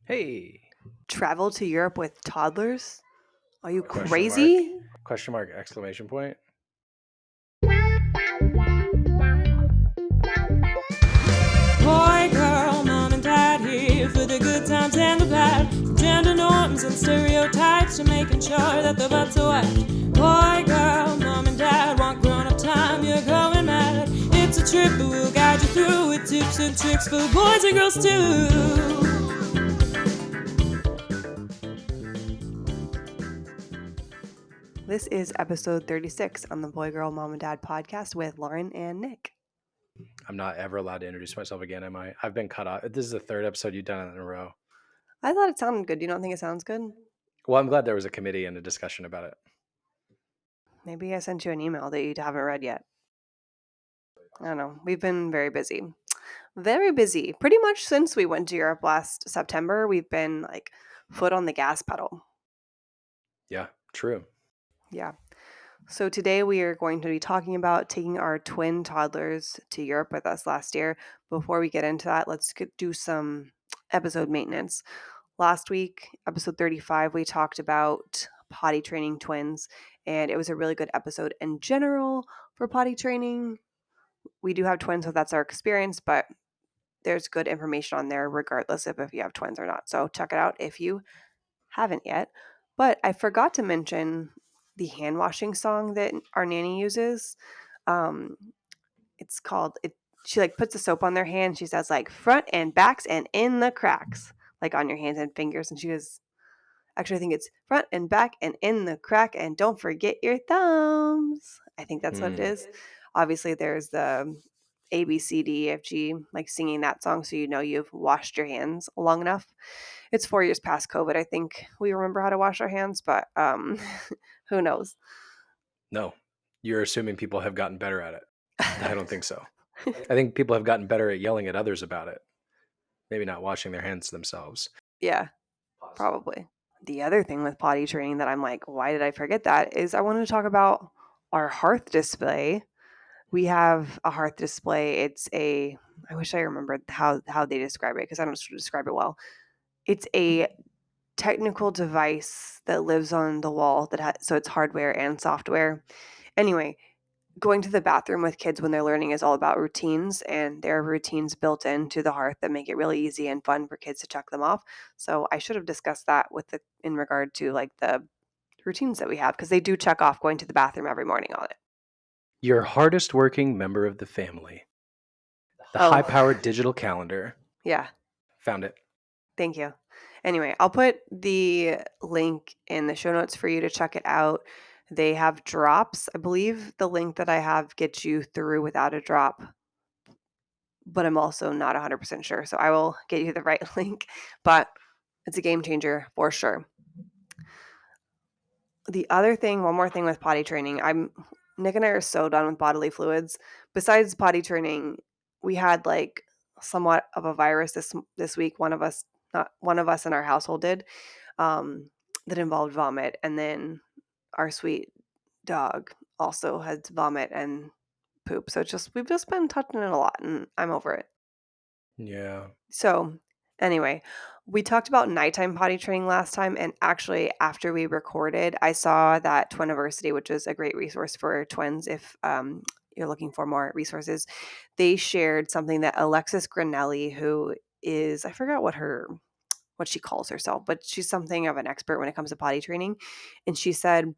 Hey, Travel to Europe with toddlers? Are you question mark, crazy? question mark, exclamation point. Boy, girl, mom and dad here for the good times and the bad. Gender norms and stereotypes to making sure that the butts are wet. Boy, girl, mom and dad want grown-up time, you're going mad. It's a trip, but we'll guide you through with tips and tricks for boys and girls too. This is episode 36 on the Boy, Girl, Mom and Dad podcast with Lauren and Nick. I'm not ever allowed to introduce myself again, am I? I've been cut off. This is the third episode you've done it in a row. I thought it sounded good. You don't think it sounds good? Well, I'm glad there was a committee and a discussion about it. Maybe I sent you an email that you haven't read yet. I don't know. We've been very busy. Very busy. Pretty much since we went to Europe last September, we've been like foot on the gas pedal. Yeah, true. Yeah. So today we are going to be talking about taking our twin toddlers to Europe with us last year. Before we get into that, let's do some episode maintenance. Last week, episode 35, we talked about potty training twins, and it was a really good episode in general for potty training. We do have twins, so that's our experience, but there's good information on there regardless of if you have twins or not. So check it out if you haven't yet. But I forgot to mention the hand washing song that our nanny uses. It's called it. She like puts the soap on their hand. She says like front and backs and in the cracks, like on your hands and fingers. And she goes, actually, I think it's front and back and in the crack, and don't forget your thumbs. I think that's what it is. Obviously, there's the A, B, C, D, E, F, G, like singing that song so you know you've washed your hands long enough. It's 4 years past COVID. I think we remember how to wash our hands, but who knows? No, you're assuming people have gotten better at it. I don't think so. I think people have gotten better at yelling at others about it. Maybe not washing their hands themselves. Yeah, probably. The other thing with potty training that I'm like, why did I forget that, is I wanted to talk about our hearth display. We have a hearth display. It's I wish I remembered how they describe it because I don't describe it well. It's a technical device that lives on the wall so it's hardware and software. Anyway, going to the bathroom with kids when they're learning is all about routines, and there are routines built into the hearth that make it really easy and fun for kids to check them off. So I should have discussed that in regard to like the routines that we have, because they do check off going to the bathroom every morning on it. Your hardest working member of the family. The high-powered digital calendar. Yeah. Found it. Thank you. Anyway, I'll put the link in the show notes for you to check it out. They have drops. I believe the link that I have gets you through without a drop, but I'm also not 100% sure. So I will get you the right link, but it's a game changer for sure. The other thing, one more thing with potty training, Nick and I are so done with bodily fluids. Besides potty training, we had like somewhat of a virus this week. One of us in our household did, that involved vomit, and then our sweet dog also had vomit and poop. So we've just been touching it a lot, and I'm over it. Yeah. So anyway, we talked about nighttime potty training last time, and actually after we recorded, I saw that Twiniversity, which is a great resource for twins if you're looking for more resources, they shared something that Alexis Granelli, who is, I forgot what she calls herself, but she's something of an expert when it comes to potty training. And she said,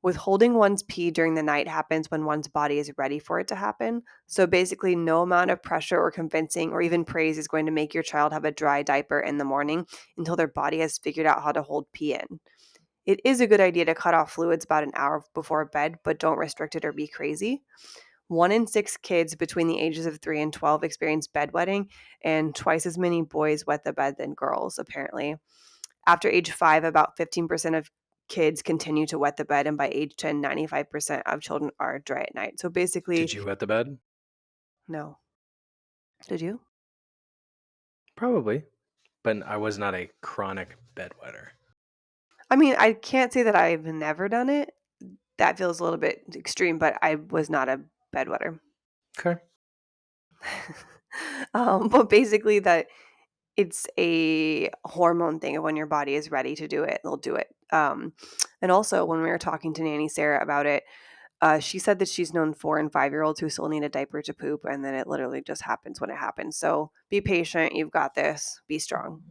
withholding one's pee during the night happens when one's body is ready for it to happen. So basically, no amount of pressure or convincing or even praise is going to make your child have a dry diaper in the morning until their body has figured out how to hold pee in. It is a good idea to cut off fluids about an hour before bed, but don't restrict it or be crazy. 1 in 6 kids between the ages of 3 and 12 experience bedwetting, and twice as many boys wet the bed than girls, apparently. After age 5, about 15% of kids continue to wet the bed, and by age 10, 95% of children are dry at night. So basically... Did you wet the bed? No. Did you? Probably, but I was not a chronic bedwetter. I mean, I can't say that I've never done it. That feels a little bit extreme, but I was not a bedwetter. Okay. But basically that it's a hormone thing of when your body is ready to do it, they'll do it. And also, when we were talking to Nanny Sarah about it, she said that she's known 4 and 5-year-olds who still need a diaper to poop, and then it literally just happens when it happens. So be patient. You've got this. Be strong.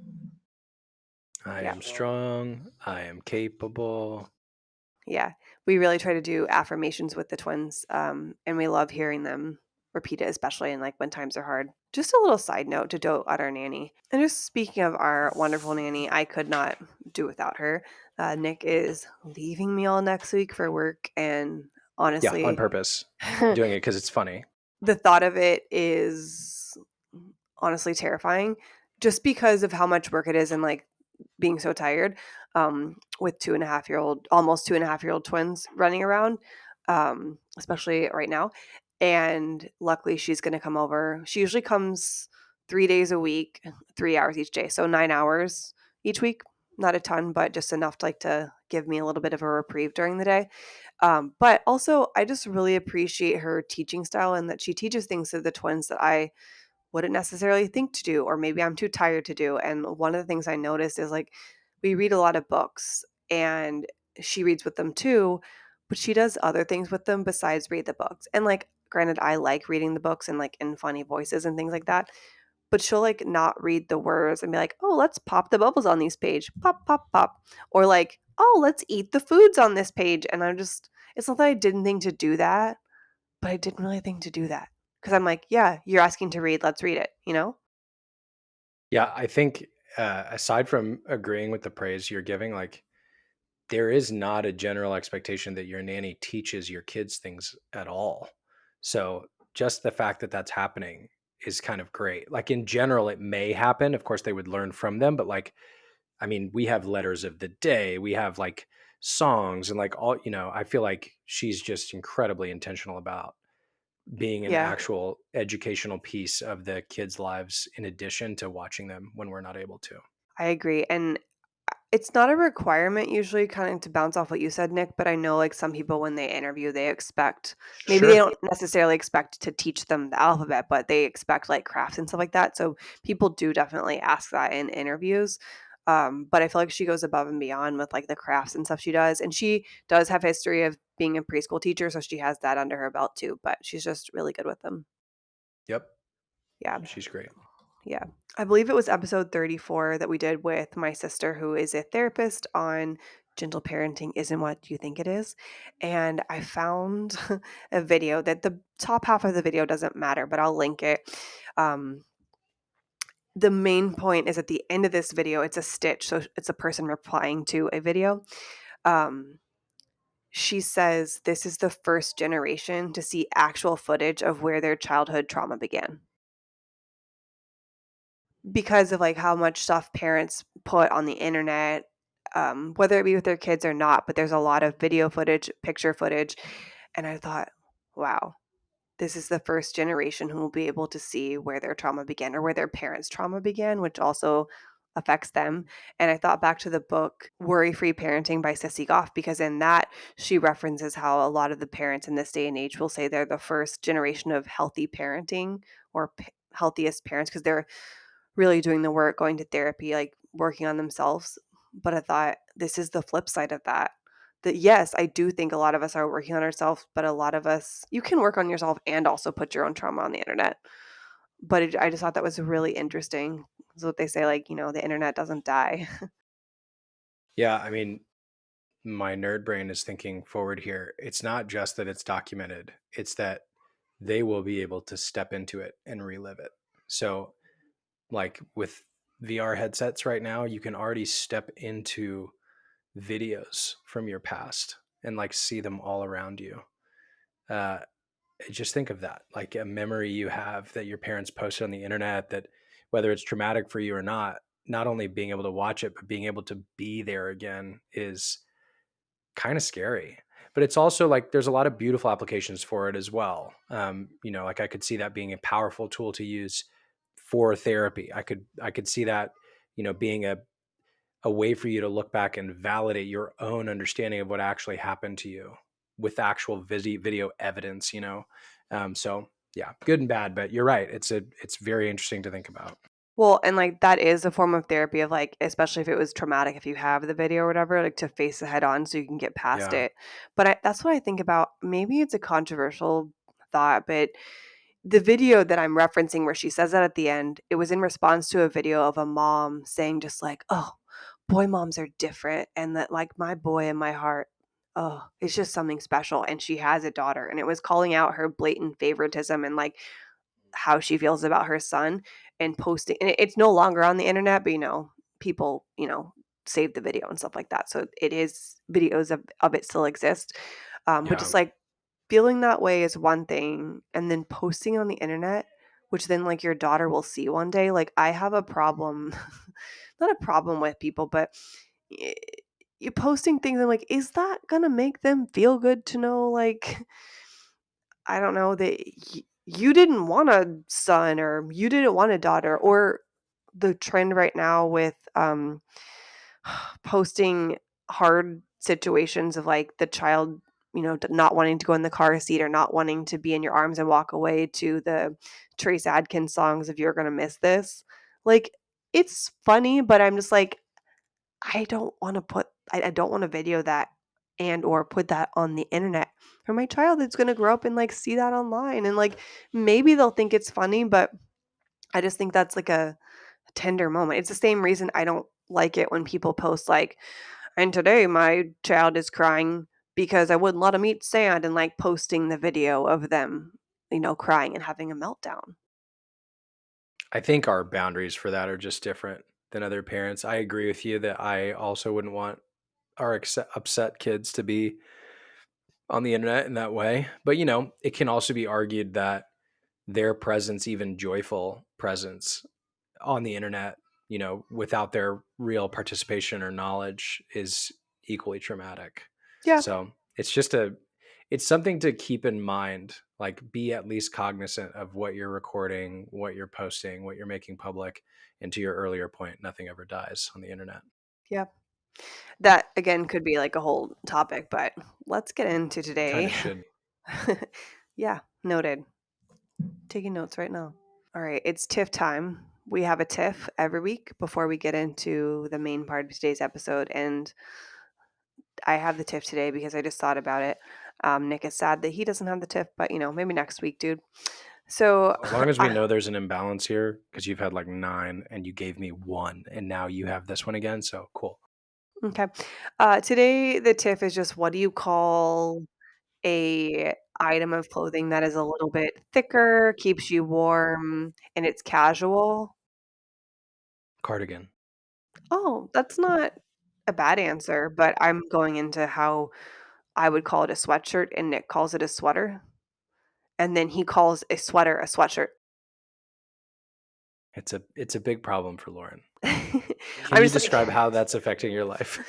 I Yeah. am strong. I am capable. Yeah. We really try to do affirmations with the twins, and we love hearing them repeat it, especially in like when times are hard. Just a little side note to dote on our nanny. And just speaking of our wonderful nanny, I could not do without her. Nick is leaving me all next week for work, and Yeah, on honestly, purpose. Doing it because it's funny. the thought of it is honestly terrifying, just because of how much work it is and like being so tired, with almost 2.5-year-old twins running around, especially right now. And luckily she's going to come over. She usually comes 3 days a week, 3 hours each day. So 9 hours each week, not a ton, but just enough to like to give me a little bit of a reprieve during the day. But also I just really appreciate her teaching style, and that she teaches things to the twins that I wouldn't necessarily think to do, or maybe I'm too tired to do. And one of the things I noticed is like we read a lot of books, and she reads with them too, but she does other things with them besides read the books. And like granted, I like reading the books and like in funny voices and things like that, but she'll like not read the words and be like, "Oh, let's pop the bubbles on these page. Pop, pop, pop." Or like, "Oh, let's eat the foods on this page." And I'm just, it's not that I didn't think to do that, but I didn't really think to do that. Because I'm like, yeah, you're asking to read, let's read it, you know? Yeah, I think aside from agreeing with the praise you're giving, like there is not a general expectation that your nanny teaches your kids things at all. So just the fact that that's happening is kind of great. Like in general, it may happen. Of course, they would learn from them, but like, I mean, we have letters of the day, we have like songs and like all, I feel like she's just incredibly intentional about being an Yeah, actual educational piece of the kids' lives in addition to watching them when we're not able to. I agree. And it's not a requirement usually, kind of to bounce off what you said, Nick, but I know like some people when they interview, they expect, maybe they Sure. don't necessarily expect to teach them the alphabet, but they expect like crafts and stuff like that. So people do definitely ask that in interviews. But I feel like she goes above and beyond with like the crafts and stuff she does. And she does have history of being a preschool teacher, so she has that under her belt too, but she's just really good with them. Yep. Yeah. She's great. Yeah. I believe it was episode 34 that we did with my sister, who is a therapist, on gentle parenting isn't what you think it is. And I found a video that the top half of the video doesn't matter, but I'll link it. Um, the main point is at the end of this video, it's a stitch. So it's a person replying to a video. Um, she says this is the first generation to see actual footage of where their childhood trauma began, because of like how much stuff parents put on the internet, whether it be with their kids or not. But there's a lot of video footage, picture footage. And I thought, wow, this is the first generation who will be able to see where their trauma began, or where their parents' trauma began, which also affects them. And I thought back to the book Worry Free Parenting by Sissy Goff, because in that she references how a lot of the parents in this day and age will say they're the first generation of healthy parenting, or healthiest parents, because they're really doing the work, going to therapy, like working on themselves. But I thought this is the flip side of that. That yes, I do think a lot of us are working on ourselves, but a lot of us, you can work on yourself and also put your own trauma on the internet. But I just thought that was really interesting. Is what they say, like, the internet doesn't die. Yeah, I mean, my nerd brain is thinking forward here. It's not just that it's documented, it's that they will be able to step into it and relive it. So, like with VR headsets right now, you can already step into videos from your past and like see them all around you. Uh, just think of that, like a memory you have that your parents posted on the internet, that whether it's traumatic for you or not only being able to watch it, but being able to be there again is kind of scary. But it's also like there's a lot of beautiful applications for it as well. Like I could see that being a powerful tool to use for therapy. I could see that, being a way for you to look back and validate your own understanding of what actually happened to you with actual video evidence. So yeah, good and bad, but you're right. It's very interesting to think about. Well, and like that is a form of therapy of like, especially if it was traumatic, if you have the video or whatever, like to face it head on so you can get past Yeah. it. But that's what I think about. Maybe it's a controversial thought, but the video that I'm referencing where she says that at the end, it was in response to a video of a mom saying just like, "Oh, boy moms are different and that like my boy in my heart, oh, it's just something special." And she has a daughter and it was calling out her blatant favoritism and like how she feels about her son and posting and it's no longer on the internet, but people, save the video and stuff like that. So it is videos of it still exist. But Yeah. just like feeling that way is one thing, and then posting on the internet, which then like your daughter will see one day. Like I have a problem, not a problem with people, but y- you posting things. I'm like, is that gonna make them feel good to know? Like, I don't know that you didn't want a son or you didn't want a daughter, or the trend right now with posting hard situations of like the child, not wanting to go in the car seat or not wanting to be in your arms and walk away to the Trace Adkins songs of You're Gonna Miss This. Like, it's funny, but I'm just like, I don't want to video that and or put that on the internet for my child that's gonna grow up and like see that online and like maybe they'll think it's funny, but I just think that's like a tender moment. It's the same reason I don't like it when people post like, and today my child is crying because I wouldn't let him eat sand and like posting the video of them, crying and having a meltdown. I think our boundaries for that are just different than other parents. I agree with you that I also wouldn't want our upset kids to be on the internet in that way. But, it can also be argued that their presence, even joyful presence on the internet, without their real participation or knowledge, is equally traumatic. Yeah. So it's something to keep in mind. Like, be at least cognizant of what you're recording, what you're posting, what you're making public. And to your earlier point, nothing ever dies on the internet. Yeah. That again could be like a whole topic, but let's get into Kind of today. should. Yeah, noted. Taking notes right now. All right, it's Tiff time. We have a Tiff every week before we get into the main part of today's episode. And I have the Tiff today because I just thought about it. Nick is sad that he doesn't have the Tiff, but maybe next week, dude. So, As long as we know there's an imbalance here, because you've had like 9 and you gave me 1, and now you have this one again. So cool. okay. Today, the Tiff is just what do you call a item of clothing that is a little bit thicker, keeps you warm, and it's casual? Cardigan. Oh, that's not a bad answer, but I'm going into how I would call it a sweatshirt and Nick calls it a sweater. And then he calls a sweater a sweatshirt. It's a big problem for Lauren. I'm Can you just like, describe how that's affecting your life?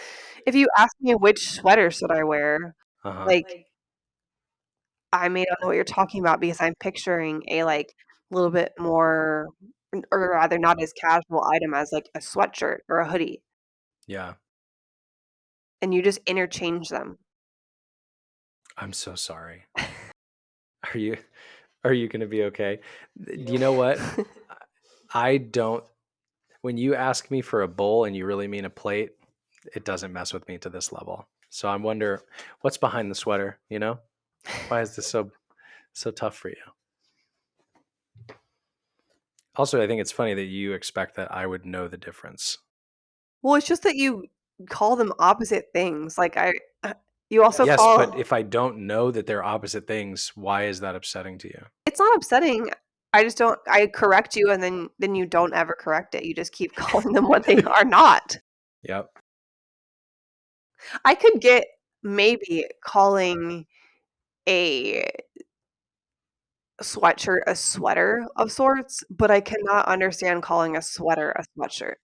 if you ask me which sweater should I wear, Uh-huh. like I may not know what you're talking about because I'm picturing a like little bit more, or rather not as casual item as like a sweatshirt or a hoodie, Yeah. and you just interchange them. I'm so sorry. Are you are you going to be okay? Do you know what? I don't when you ask me for a bowl and you really mean a plate, it doesn't mess with me to this level. So I wonder what's behind the sweater, Why is this so tough for you? Also, I think it's funny that you expect that I would know the difference. Well, it's just that you call them opposite things. Like you also Yes, call. but if I don't know that they're opposite things, why is that upsetting to you? It's not upsetting. I just don't. I correct you, and then you don't ever correct it. You just keep calling them what they are not. Yep. I could get maybe calling a sweatshirt a sweater of sorts, but I cannot understand calling a sweater a sweatshirt.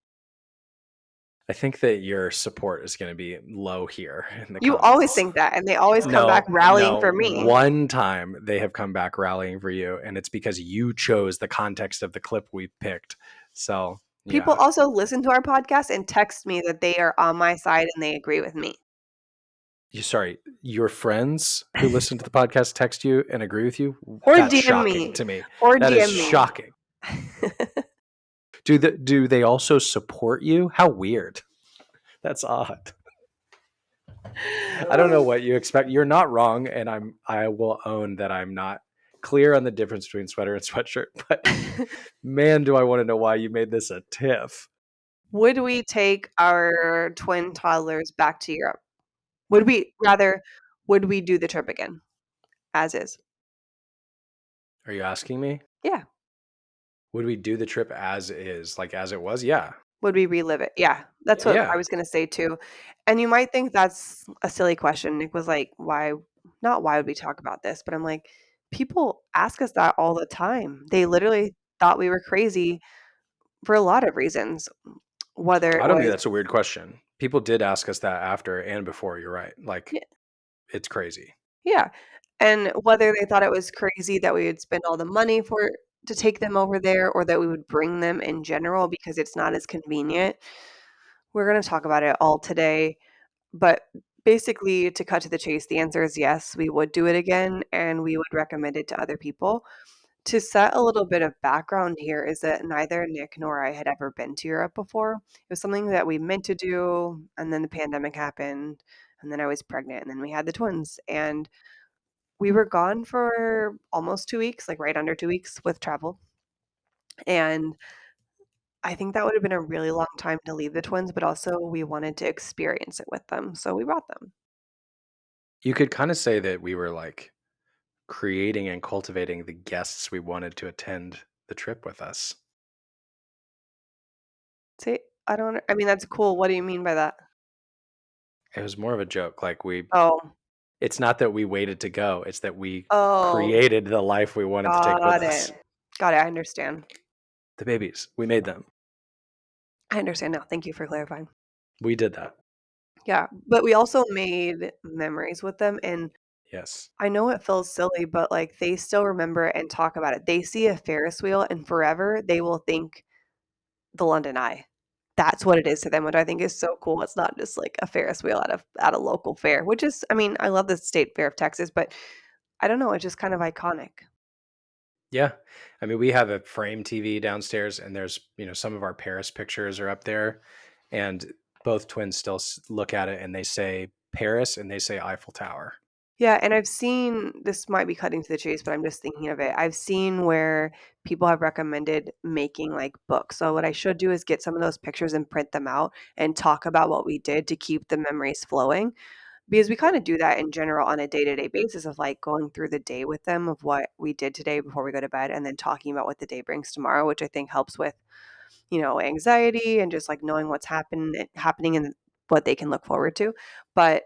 I think that your support is going to be low here in the You always comments. think that, and they always come back rallying for me. One time they have come back rallying for you, and it's because you chose the context of the clip we picked. So People also listen to our podcast and text me that they are on my side and they agree with me. Sorry, your friends who listen to the podcast text you and agree with you? Or That's DM shocking me. to me. Or That DM is me. shocking. Do they also support you? How weird. That's odd. I don't know what you expect. You're not wrong, and I will own that I'm not clear on the difference between sweater and sweatshirt. But man, do I want to know why you made this a tiff. Would we take our twin toddlers back to Europe? Would we do the trip again as is? Are you asking me? Yeah. Would we do the trip as is, like as it was? Yeah. Would we relive it? Yeah, that's what I Yeah. was gonna say too. And you might think that's a silly question. Nick was like, "Why not why would we talk about this?" But I'm like, people ask us that all the time. They literally thought we were crazy for a lot of reasons, whether it I don't think was that's a weird question. People did ask us that after and before. You're right. Like, yeah, it's crazy. yeah, and whether they thought it was crazy that we would spend all the money to take them over there or that we would bring them in general because it's not as convenient. We're gonna talk about it all today. But basically, to cut to the chase, the answer is yes, we would do it again and we would recommend it to other people. To set a little bit of background here is that neither Nick nor I had ever been to Europe before. It was something that we meant to do, and then the pandemic happened, and then I was pregnant, and then we had the twins. And we were gone for almost 2 weeks, like right under 2 weeks with travel. And I think that would have been a really long time to leave the twins, but also we wanted to experience it with them. So we brought them. You could kind of say that we were like creating and cultivating the guests we wanted to attend the trip with us. See, I mean, that's cool. What do you mean by that? It was more of a joke. Like Oh. it's not that we waited to go, it's that we Oh, created the life we wanted to take with got us. it. Got it, I understand. The babies, we made them. I understand now. Thank you for clarifying. We did that. Yeah, but we also made memories with them, and Yes. I know it feels silly, but, like, they still remember it and talk about it. They see a Ferris wheel, and forever, they will think the London Eye. That's what it is to them, which I think is so cool. It's not just, like, a Ferris wheel at a local fair, which is I mean, I love the State Fair of Texas, but I don't know, it's just kind of iconic. Yeah. I mean, we have a frame TV downstairs, and there's, some of our Paris pictures are up there, and both twins still look at it and they say Paris and they say Eiffel Tower. Yeah, and I've seen this might be cutting to the chase, but I'm just thinking of it. I've seen where people have recommended making like books. So what I should do is get some of those pictures and print them out and talk about what we did to keep the memories flowing. Because we kind of do that in general on a day-to-day basis of like going through the day with them of what we did today before we go to bed and then talking about what the day brings tomorrow, which I think helps with anxiety and just like knowing what's happening and what they can look forward to. But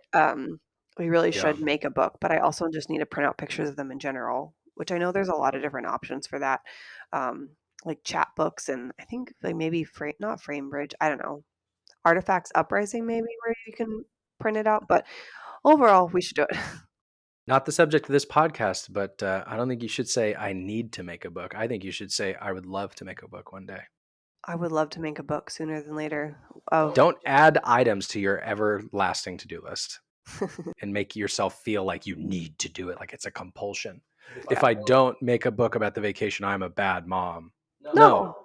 we really Yeah. should make a book. But I also just need to print out pictures of them in general, which I know there's a lot of different options for that, like chat books and I think like maybe not Framebridge. I don't know, Artifacts Uprising maybe where you can print it out. But overall, we should do it. Not the subject of this podcast, but I don't think you should say I need to make a book. I think you should say I would love to make a book one day. I would love to make a book sooner than later. Oh, Don't add items to your everlasting to-do list and make yourself feel like you need to do it, like it's a compulsion. If I don't make a book about the vacation, I'm a bad mom. No.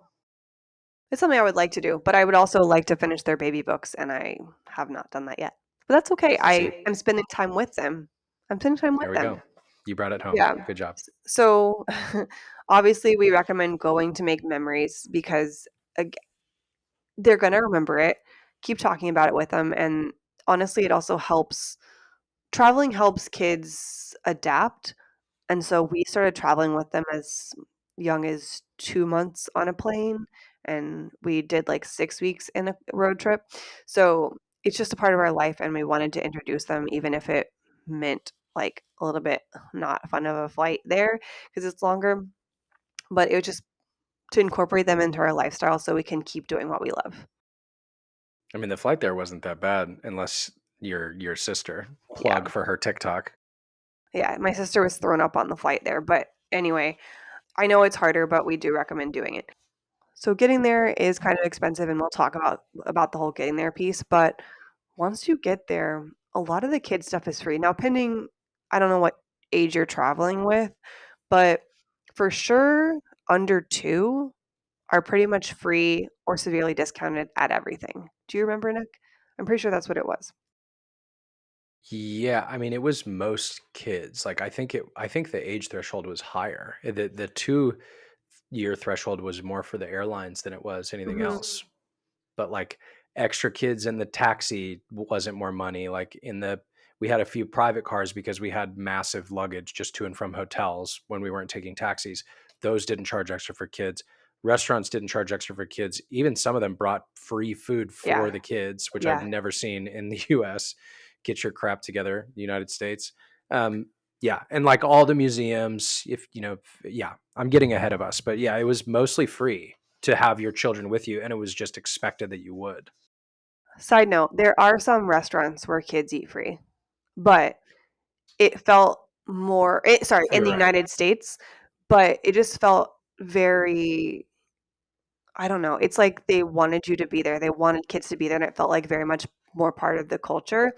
It's something I would like to do, but I would also like to finish their baby books, and I have not done that yet. But that's okay. I am spending time with them. I'm spending time There with we them. go. You brought it home. Yeah. Good job. So obviously, we recommend going to make memories because they're going to remember it. Keep talking about it with them. And honestly, it also helps. Traveling helps kids adapt. And so we started traveling with them as young as 2 months on a plane, and we did, like, 6 weeks in a road trip. So, it's just a part of our life, and we wanted to introduce them even if it meant, like, a little bit not fun of a flight there because it's longer, but it was just to incorporate them into our lifestyle so we can keep doing what we love. I mean, the flight there wasn't that bad unless your sister. Plug for her TikTok. Yeah, my sister was thrown up on the flight there, but anyway, I know it's harder, but we do recommend doing it. So getting there is kind of expensive, and we'll talk about the whole getting there piece, but once you get there, a lot of the kids stuff is free. Now, I don't know what age you're traveling with, but for sure under 2, are pretty much free or severely discounted at everything. Do you remember, Nick? I'm pretty sure that's what it was. Yeah, I mean, it was most kids. Like I think the age threshold was higher. The 2 year threshold was more for the airlines than it was anything Mhm. else. But like extra kids in the taxi wasn't more money. Like we had a few private cars because we had massive luggage just to and from hotels when we weren't taking taxis. Those didn't charge extra for kids. Restaurants didn't charge extra for kids. Even some of them brought free food for Yeah. the kids, which I've Yeah. never seen in the US. Get your crap together, United States. Um, yeah, and like all the museums, if you know, yeah, I'm getting ahead of us, but yeah, it was mostly free to have your children with you, and it was just expected that you would. Side note, there are some restaurants where kids eat free, but it felt more sorry, in You're the right. United States, but it just felt very, I don't know, it's like they wanted you to be there. They wanted kids to be there, and it felt like very much more part of the culture.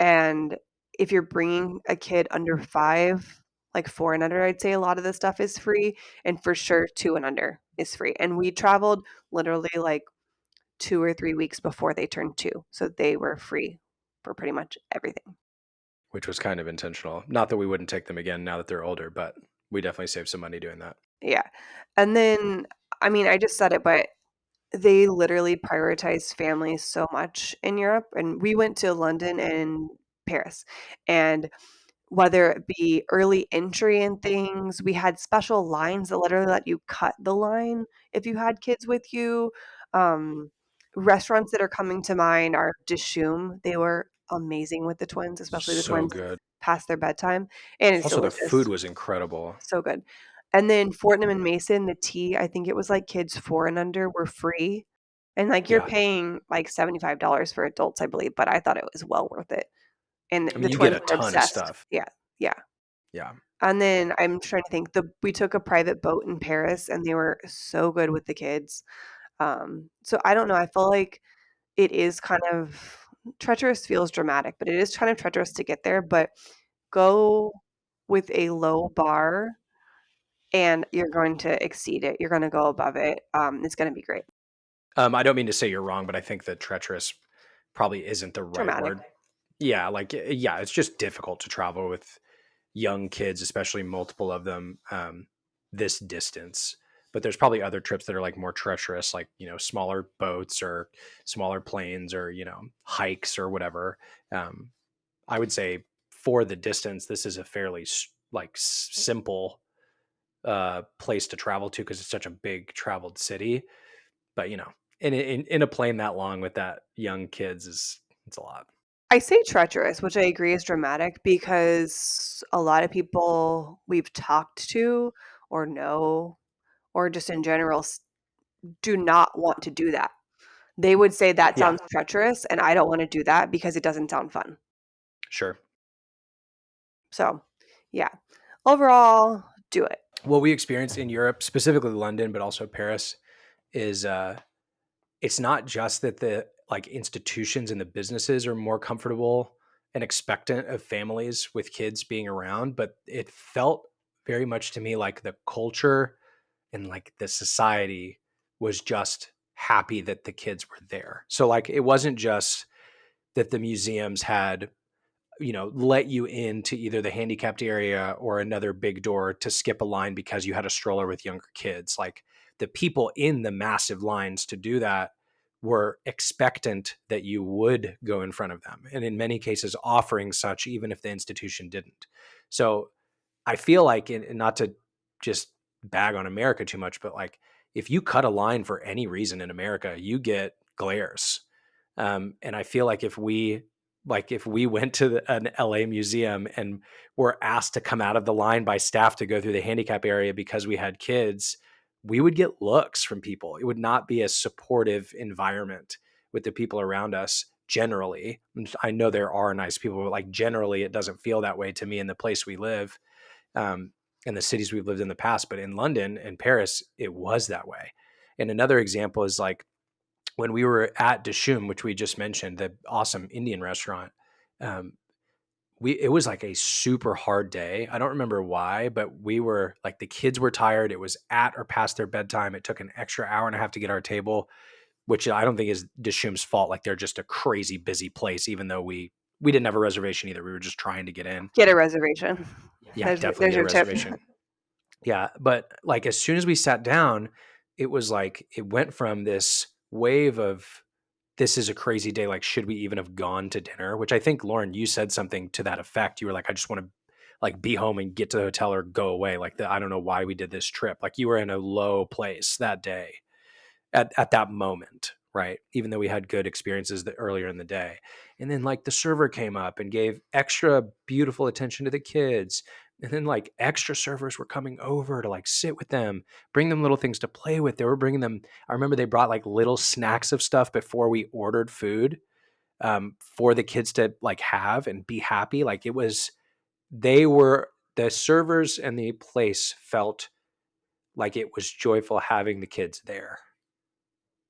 And if you're bringing a kid under 5, like 4 and under, I'd say a lot of the stuff is free, and for sure 2 and under is free. And we traveled literally like 2 or 3 weeks before they turned 2, so they were free for pretty much everything. Which was kind of intentional. Not that we wouldn't take them again now that they're older, but we definitely saved some money doing that. Yeah. And then, I mean, I just said it, but they literally prioritize families so much in Europe, and we went to London and Paris, and whether it be early entry and things, we had special lines that literally let you cut the line if you had kids with you. Um, Restaurants that are coming to mind are Dishoom. They were amazing with the twins, especially the So twins good. past their bedtime, and it's Also, the food delicious. was incredible. So good. And then Fortnum and Mason, the tea, I think it was like kids 4 and under were free. And like you're Yeah. paying like $75 for adults, I believe, but I thought it was well worth it. And I the mean, you get twins a were ton of obsessed. stuff. Yeah. Yeah. Yeah. And then I'm trying to think, we took a private boat in Paris and they were so good with the kids. So I don't know. I feel like it is kind of treacherous, feels dramatic, but it is kind of treacherous to get there. But go with a low bar and you're going to exceed it. You're going to go above it. It's going to be great. I don't mean to say you're wrong, but I think that treacherous probably isn't the right Dramatic. word. Yeah, like yeah, it's just difficult to travel with young kids, especially multiple of them, this distance. But there's probably other trips that are like more treacherous, like smaller boats or smaller planes or hikes or whatever. Um, I would say for the distance, this is a fairly simple place to travel to because it's such a big traveled city. But in a plane that long with that young kids it's a lot. I say treacherous, which I agree is dramatic because a lot of people we've talked to or know or just in general do not want to do that. They would say that Yeah, sounds treacherous and I don't want to do that because it doesn't sound fun. sure. So, yeah. Overall, do it. What we experienced in Europe, specifically London, but also Paris, is it's not just that the like institutions and the businesses are more comfortable and expectant of families with kids being around, but it felt very much to me like the culture and like the society was just happy that the kids were there. So like it wasn't just that the museums had let you into either the handicapped area or another big door to skip a line because you had a stroller with younger kids. Like the people in the massive lines to do that were expectant that you would go in front of them. And in many cases, offering such, even if the institution didn't. So I feel like, and not to just bag on America too much, but like if you cut a line for any reason in America, you get glares. And I feel like if we went to an LA museum and were asked to come out of the line by staff to go through the handicap area because we had kids, we would get looks from people. It would not be a supportive environment with the people around us generally. I know there are nice people, but like generally it doesn't feel that way to me in the place we live, um, in the cities we've lived in the past. But in London and Paris, it was that way. And another example is like when we were at Dishoom, which we just mentioned, the awesome Indian restaurant, um, it was like a super hard day. I don't remember why, but we were like, the kids were tired. It was at or past their bedtime. It took an extra hour and a half to get our table, which I don't think is Dishoom's fault. Like, they're just a crazy busy place, even though we didn't have a reservation either. We were just trying to get in. Get a reservation. Yeah, definitely there's get a your tip. reservation. Yeah, but like, as soon as we sat down, it was like, it went from this wave of, this is a crazy day. Like, should we even have gone to dinner? Which I think, Lauren, you said something to that effect. You were like, I just want to like be home and get to the hotel or go away. Like, I don't know why we did this trip. Like, you were in a low place that day at that moment, right? Even though we had good experiences earlier in the day. And then like the server came up and gave extra beautiful attention to the kids. And then like extra servers were coming over to like sit with them, bring them little things to play with. They were bringing them. I remember they brought like little snacks of stuff before we ordered food, for the kids to like have and be happy. Like, the servers and the place felt like it was joyful having the kids there,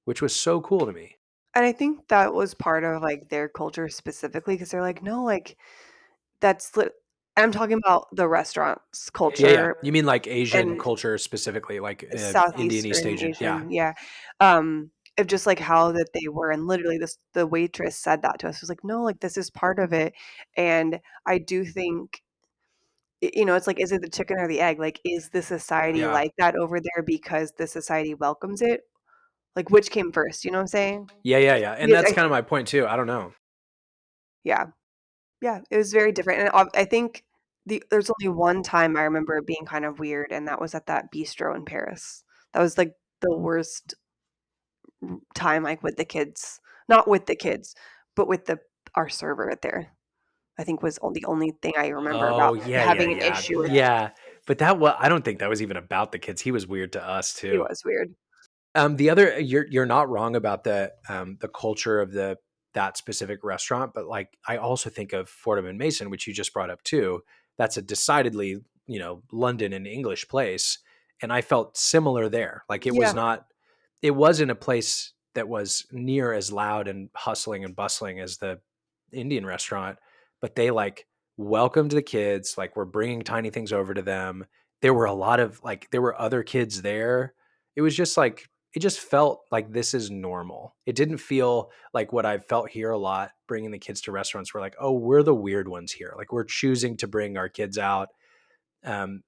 which was so cool to me. And I think that was part of like their culture specifically, because they're like, no, like that's I'm talking about the restaurant's Yeah. culture You mean like Asian and culture specifically, like Indian, East Southeastern Asian? Yeah. Asian, yeah. Of just like how that they were, and literally the waitress said that to us. Was like, no, like this is part of it. And I do think, it's like, is it the chicken or the egg? Like, is the society Yeah. like that over there because the society welcomes it? Like, which came first? You know what I'm saying? Yeah. Yeah. Yeah. And Because that's kind of my point too. I don't know. yeah, yeah, it was very different. And I think there's only one time I remember it being kind of weird, and that was at that bistro in Paris. That was like the worst time, like with the kids, not with the kids, but with our server there. I think was the only thing I remember Oh, about yeah. Yeah. having an Yeah. issue with. Yeah. But I don't think that was even about the kids. He was weird to us It too. was weird. The other, you're not wrong about the culture of that specific restaurant, but like, I also think of Fordham and Mason, which you just brought up too. That's a decidedly, London and English place, and I felt similar there. Like, Yeah. it wasn't a place that was near as loud and hustling and bustling as the Indian restaurant, but they like welcomed the kids. Like, we're bringing tiny things over to them. There were a lot of like, there were other kids there. It was just like, it just felt like this is normal. It didn't feel like what I've felt here a lot, bringing the kids to restaurants. We're like, oh, we're the weird ones here. Like, we're choosing to bring our kids out. And,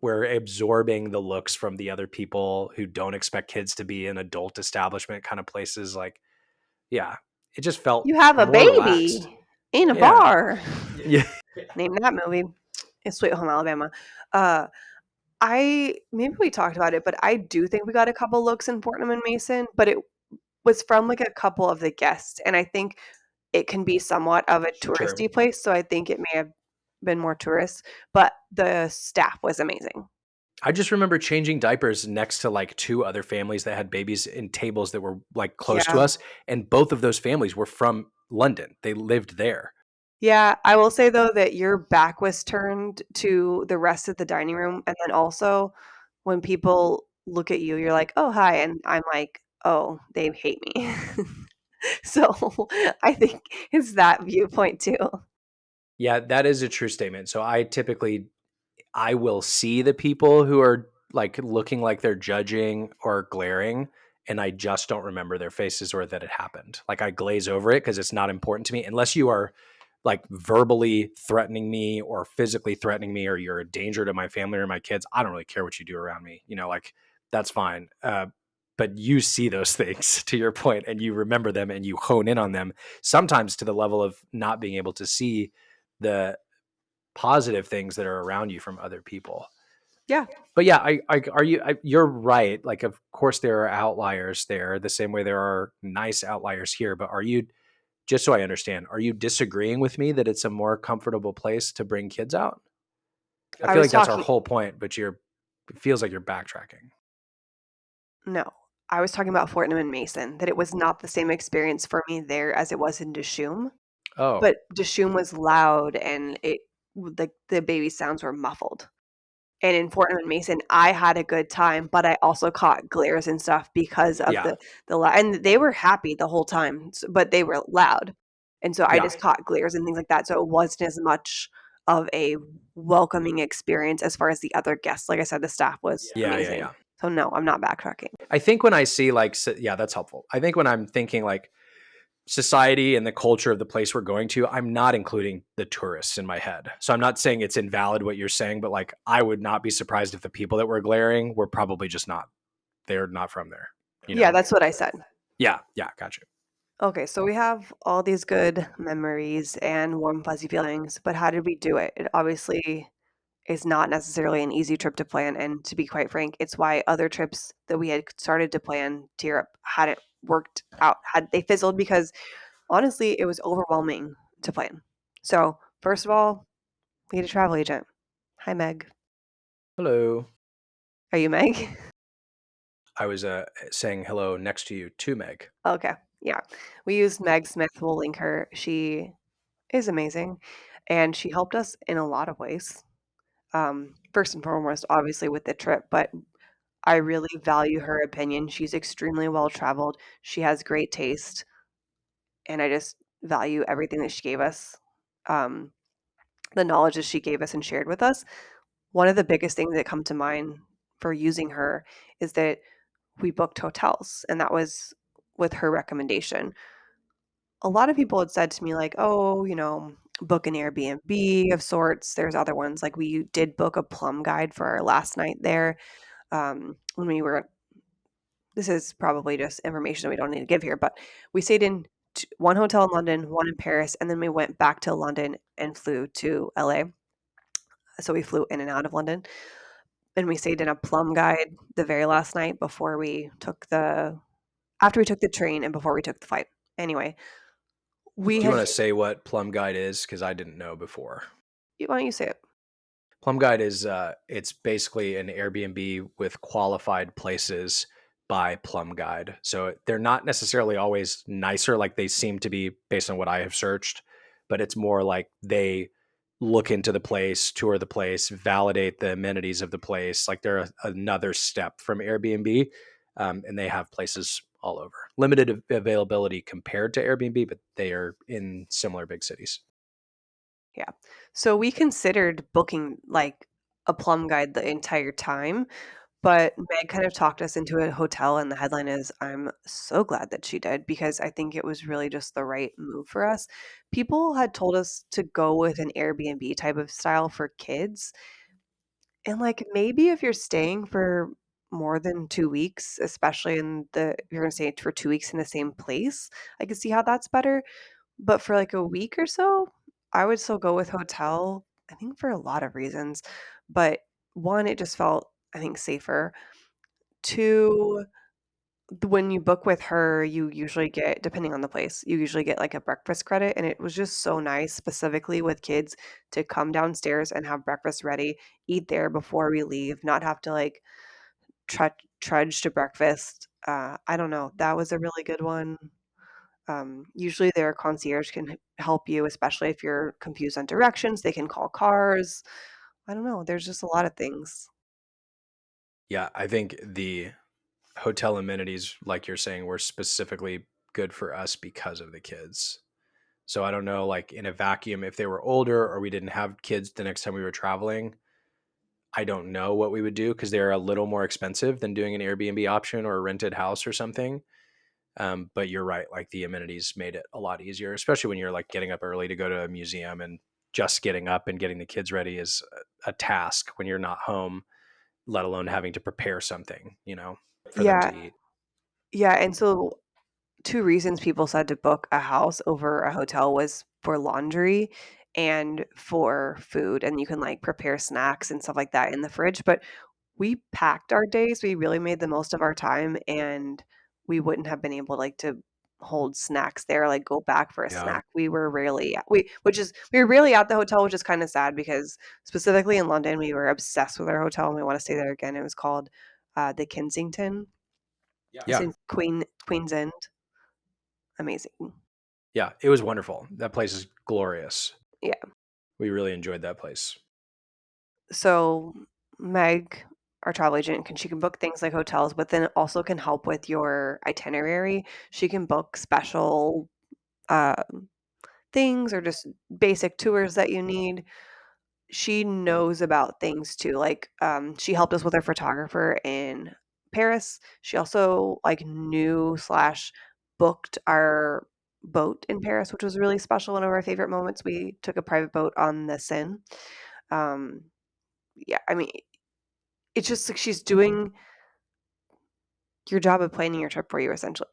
we're absorbing the looks from the other people who don't expect kids to be in adult establishment kind of places. Like, yeah, it just felt You have a more relaxed. baby in a Yeah. bar. Yeah. Name that movie. It's Sweet Home Alabama. Maybe we talked about it, but I do think we got a couple looks in Fortnum and Mason, but it was from like a couple of the guests, and I think it can be somewhat of a touristy place, so I think it may have been more tourists, but the staff was amazing. I just remember changing diapers next to like two other families that had babies in tables that were like close to Yeah. us. And both of those families were from London. They lived there. Yeah, I will say though that your back was turned to the rest of the dining room, and then also when people look at you, you're like, "Oh, hi," and I'm like, "Oh, they hate me." So I think it's that viewpoint too. Yeah, that is a true statement. So I will see the people who are like looking like they're judging or glaring, and I just don't remember their faces or that it happened. Like, I glaze over it because it's not important to me unless you are like verbally threatening me or physically threatening me, or you're a danger to my family or my kids. I don't really care what you do around me. Like, that's fine. But you see those things, to your point, and you remember them and you hone in on them, sometimes to the level of not being able to see the positive things that are around you from other people. Yeah. But yeah, you're right. Like, of course there are outliers there, the same way there are nice outliers here. But just so I understand, are you disagreeing with me that it's a more comfortable place to bring kids out? I feel like that's our whole point, but it feels like you're backtracking. No, I was talking about Fortnum and Mason, that it was not the same experience for me there as it was in Dishoom. Oh, But Dishoom was loud, and the baby sounds were muffled. And in Fortnum and Mason, I had a good time, but I also caught glares and stuff because of yeah. the and they were happy the whole time, but they were loud. And so I Yeah. just caught glares and things like that. So it wasn't as much of a welcoming experience as far as the other guests. Like I said, the staff was Yeah, yeah, amazing. yeah. So no, I'm not backtracking. I think when I see yeah, that's helpful. I think when I'm thinking like society and the culture of the place we're going to, I'm not including the tourists in my head. So I'm not saying it's invalid what you're saying, but like I would not be surprised if the people that were glaring were probably just not, they're not from there, you Yeah, know? that's what I said. Yeah, yeah, gotcha. Okay, so we have all these good memories and warm, fuzzy feelings, but how did we do it? It obviously is not necessarily an easy trip to plan. And to be quite frank, it's why other trips that we had started to plan to Europe hadn't worked out, had they fizzled because honestly, it was overwhelming to plan. So, first of all, we need a travel agent. Hi, Meg. Hello. Are you Meg? I was saying hello next to you to Meg. Okay. Yeah. We used Meg Smith. We'll link her. She is amazing and she helped us in a lot of ways. First and foremost, obviously, with the trip, but I really value her opinion. She's extremely well traveled. She has great taste, and I just value everything that she gave us. Um, the knowledge that she gave us and shared with us. One of the biggest things that come to mind for using her is that we booked hotels, and that was with her recommendation. A lot of people had said to me, like, oh, book an Airbnb of sorts. There's other ones. Like, we did book a plum guide for our last night there when we were. This is probably just information that we don't need to give here, but we stayed in one hotel in London, one in Paris, and then we went back to London and flew to LA. So we flew in and out of London. And we stayed in a plum guide the very last night before we took the after we took the train and before we took the flight. Anyway, we Do you had want to say what Plum Guide is? Because I didn't know before. why don't you say it? Plum Guide is it's basically an Airbnb with qualified places by Plum Guide. So they're not necessarily always nicer like they seem to be based on what I have searched, but it's more like they look into the place, tour the place, validate the amenities of the place. Like they're another step from Airbnb, and they have places all over. Limited availability compared to Airbnb, but they are in similar big cities. Yeah. So we considered booking like a plum guide the entire time, but Meg kind of talked us into a hotel, and the headline is, I'm so glad that she did because I think it was really just the right move for us. People had told us to go with an Airbnb type of style for kids. And like maybe if you're staying for more than 2 weeks, especially if you're gonna stay for 2 weeks in the same place, I could see how that's better. But for like a week or so, I would still go with hotel, I think for a lot of reasons. But one, it just felt, I think, safer. Two, when you book with her, you usually get, depending on the place, you usually get like a breakfast credit. And it was just so nice, specifically with kids, to come downstairs and have breakfast ready, eat there before we leave, not have to like trudge to breakfast. I don't know. That was a really good one. Usually their concierge can help you, especially if you're confused on directions. They can call cars. I don't know. There's just a lot of things. Yeah, I think the hotel amenities, like you're saying, were specifically good for us because of the kids. So I don't know, like in a vacuum, if they were older or we didn't have kids the next time we were traveling, I don't know what we would do because they're a little more expensive than doing an Airbnb option or a rented house or something. But you're right, like the amenities made it a lot easier, especially when you're like getting up early to go to a museum and just getting up and getting the kids ready is a task when you're not home, let alone having to prepare something, for them to Yeah. eat. Yeah. And so, two reasons people said to book a house over a hotel was for laundry and for food. And you can like prepare snacks and stuff like that in the fridge. But we packed our days. We really made the most of our time, and we wouldn't have been able like to hold snacks there, like go back for a Yeah. snack. We were really at the hotel, which is kind of sad because specifically in London, we were obsessed with our hotel and we want to stay there again. It was called the Kensington. It's Yeah. in Queen's End. Amazing. Yeah. It was wonderful. That place is glorious. Yeah. We really enjoyed that place. So Meg, our travel agent, she can book things like hotels, but then also can help with your itinerary. She can book special uh, things or just basic tours that you need. She knows about things too. Like, she helped us with our photographer in Paris. She also like knew slash booked our boat in Paris, which was really special. One of our favorite moments. We took a private boat on the Seine. Um, yeah, I mean, it's just like she's doing your job of planning your trip for you essentially,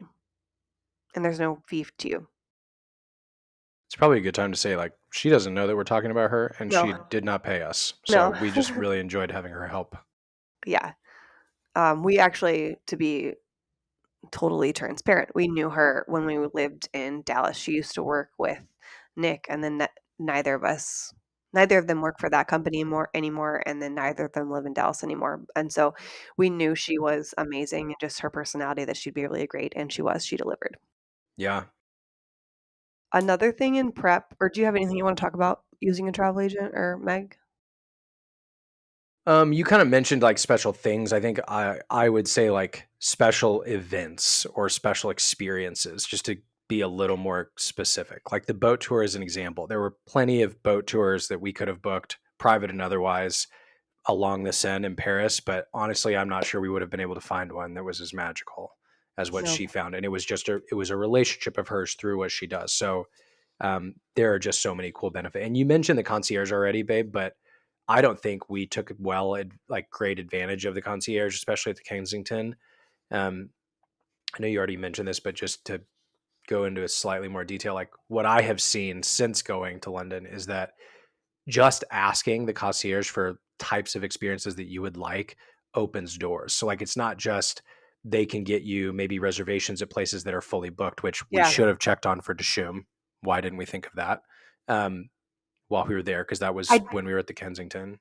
and there's no fee to you. It's probably a good time to say, like, she doesn't know that we're talking about her, and she No, did not pay us. So no, we just really enjoyed having her help. yeah. We actually, to be totally transparent, we knew her when we lived in Dallas. She used to work with Nick, and then neither of them work for that company anymore, and then neither of them live in Dallas anymore. And so we knew she was amazing and just her personality that she'd be really great, and she delivered. Yeah. Another thing in prep, or do you have anything you want to talk about using a travel agent or Meg? You kind of mentioned like special things. I think I would say like special events or special experiences, just to be a little more specific. Like the boat tour is an example. There were plenty of boat tours that we could have booked, private and otherwise, along the Seine in Paris, but honestly, I'm not sure we would have been able to find one that was as magical as what No. she found. And it was a relationship of hers through what she does. So there are just so many cool benefits. And you mentioned the concierge already, babe, but I don't think we took like great advantage of the concierge, especially at the Kensington. Um, I know you already mentioned this, but just to go into a slightly more detail, like what I have seen since going to London is that just asking the concierge for types of experiences that you would like opens doors. So like it's not just they can get you maybe reservations at places that are fully booked, which we Yeah. should have checked on for Dishoom. Why didn't we think of that while we were there? Because that I was when we were at the Kensington.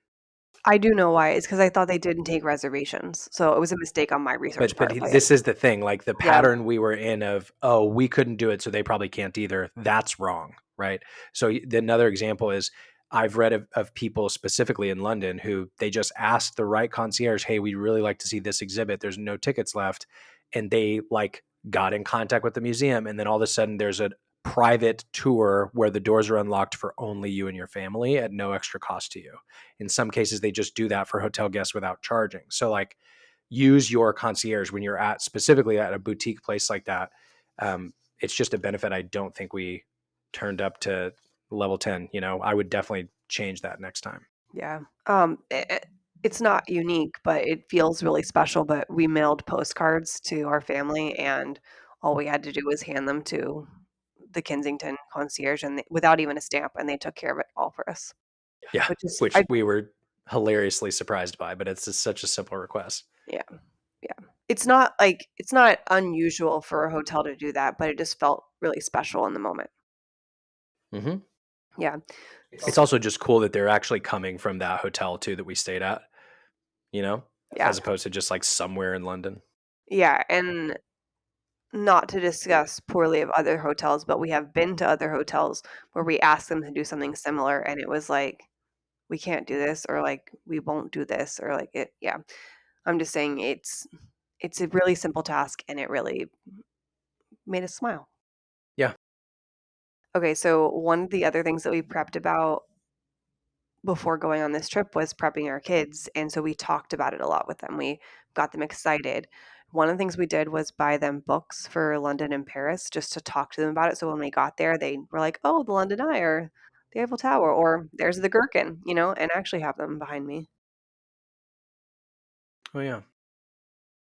I do know why. It's because I thought they didn't take reservations, so it was a mistake on my research part. But This is the thing, like the yeah, pattern we were in of, oh, we couldn't do it, so they probably can't either. That's wrong, right? So another example is I've read of people specifically in London who they just asked the right concierge, hey, we'd really like to see this exhibit. There's no tickets left. And they like got in contact with the museum. And then all of a sudden there's a private tour where the doors are unlocked for only you and your family at no extra cost to you. In some cases, they just do that for hotel guests without charging. So like, use your concierge when you're specifically at a boutique place like that. It's just a benefit. I don't think we turned up to level 10. I would definitely change that next time. yeah. It's not unique, but it feels really special. But we mailed postcards to our family, and all we had to do was hand them to the Kensington concierge, and without even a stamp, and they took care of it all for us. Yeah, Which is, which we were hilariously surprised by, but it's just such a simple request. yeah, yeah. It's not unusual for a hotel to do that, but it just felt really special in the moment. Mm-hmm. Yeah, It's also just cool that they're actually coming from that hotel too that we stayed at, yeah, as opposed to just like somewhere in London. yeah, and not to discuss poorly of other hotels, but we have been to other hotels where we asked them to do something similar, and it was like, "We can't do this," or like, "We won't do this," or like it yeah. I'm just saying it's a really simple task, and it really made us smile. Yeah. Okay, so one of the other things that we prepped about before going on this trip was prepping our kids, and so we talked about it a lot with them. We got them excited. One of the things we did was buy them books for London and Paris just to talk to them about it, so when we got there, they were like, "Oh, the London Eye," or "The Eiffel Tower," or "There's the Gherkin," and actually have them behind me. Oh yeah.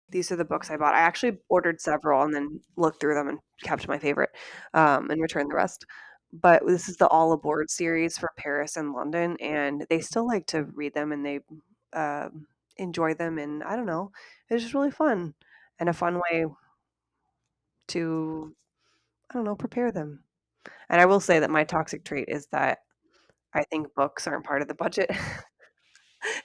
These are the books I bought. I actually ordered several and then looked through them and kept my favorite, and returned the rest. But this is the All Aboard series for Paris and London, and they still like to read them and they enjoy them. And I don't know, it's just really fun and a fun way to, I don't know, prepare them. And I will say that my toxic trait is that I think books aren't part of the budget.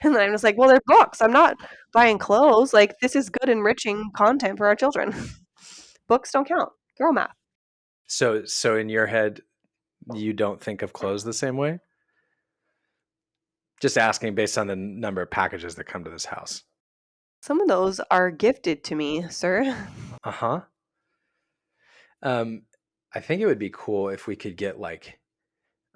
And then I'm just like, well, they're books. I'm not buying clothes. Like, this is good, enriching content for our children. Books don't count. Girl math. So in your head, you don't think of clothes the same way? Just asking based on the number of packages that come to this house. Some of those are gifted to me, sir. Uh-huh. I think it would be cool if we could get like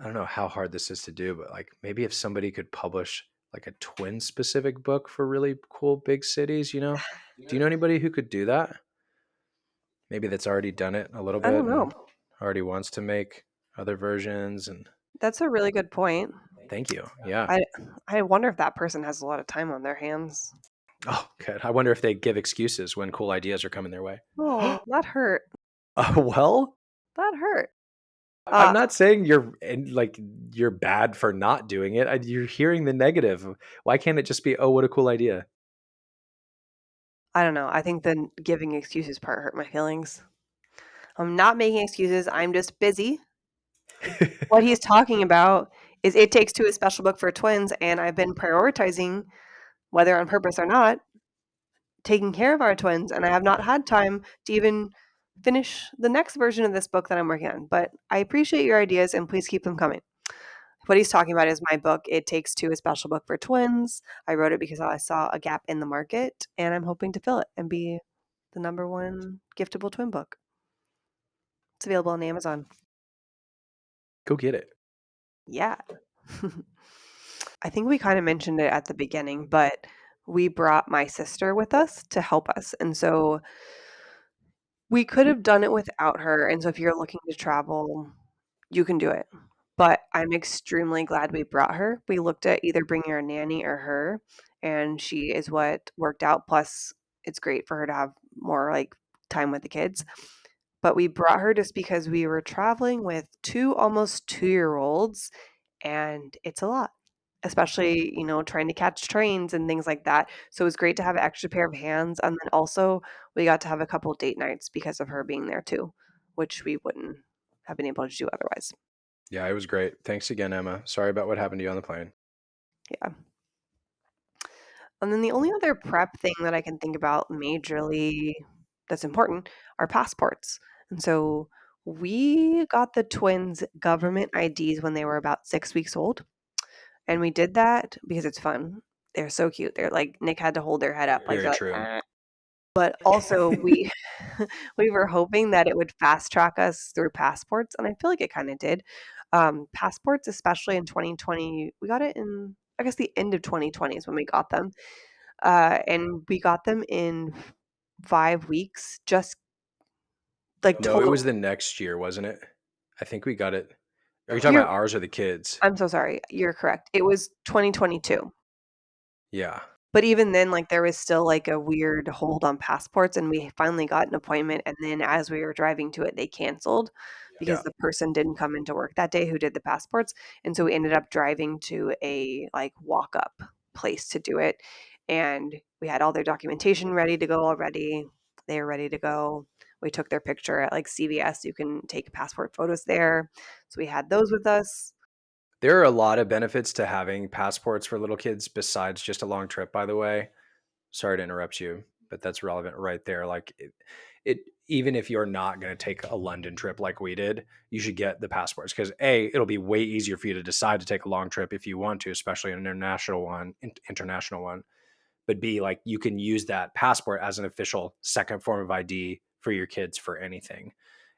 I don't know how hard this is to do, but like maybe if somebody could publish like a twin specific book for really cool big cities, Do you know anybody who could do that? Maybe that's already done it a little I bit don't know. and already wants to make other versions. And That's a really good point. thank you. Yeah. I I wonder if that person has a lot of time on their hands. Oh, good. I wonder if they give excuses when cool ideas are coming their way. Oh, that hurt. Well, That hurt. I'm not saying you're bad for not doing it. You're hearing the negative. Why can't it just be, oh, what a cool idea? I don't know. I think the giving excuses part hurt my feelings. I'm not making excuses. I'm just busy. What he's talking about is It Takes Two, a special book for twins, and I've been prioritizing, whether on purpose or not, taking care of our twins, and I have not had time to even finish the next version of this book that I'm working on. But I appreciate your ideas, and please keep them coming. What he's talking about is my book, It Takes Two, a special book for twins. I wrote it because I saw a gap in the market, and I'm hoping to fill it and be the #1 giftable twin book. It's available on Amazon. Go get it. Yeah. I think we kind of mentioned it at the beginning, but we brought my sister with us to help us. And so we could have done it without her. And so if you're looking to travel, you can do it. But I'm extremely glad we brought her. We looked at either bringing our nanny or her, and she is what worked out. Plus, it's great for her to have more like time with the kids. But we brought her just because we were traveling with two almost 2-year-olds, and it's a lot, especially, trying to catch trains and things like that. So it was great to have an extra pair of hands. And then also, we got to have a couple date nights because of her being there too, which we wouldn't have been able to do otherwise. Yeah, it was great. Thanks again, Emma. Sorry about what happened to you on the plane. Yeah. And then the only other prep thing that I can think about majorly that's important are passports. And so we got the twins' government IDs when they were about 6 weeks old. And we did that because it's fun. They're so cute. They're like, Nick had to hold their head up. Like, Very they're true. like, but also we we were hoping that it would fast track us through passports, and I feel like it kind of did. Passports, especially in 2020, we got it in, I guess, the end of 2020 is when we got them, and we got them in 5 weeks, just like No, it total. was the next year, wasn't it? I think we got it. Are you talking about ours or the kids? I'm so sorry. You're correct. It was 2022. Yeah. But even then, like, there was still, like, a weird hold on passports, and we finally got an appointment, and then as we were driving to it, they canceled because Yeah. the person didn't come into work that day who did the passports, and so we ended up driving to a, like, walk-up place to do it, and we had all their documentation ready to go already. They were ready to go. We took their picture at, like, CVS. You can take passport photos there. So we had those with us. There are a lot of benefits to having passports for little kids besides just a long trip, by the way. Sorry to interrupt you, but that's relevant right there. Like it even if you're not going to take a London trip like we did, you should get the passports because it'll be way easier for you to decide to take a long trip if you want to, especially an international one. But B, like you can use that passport as an official second form of ID for your kids for anything.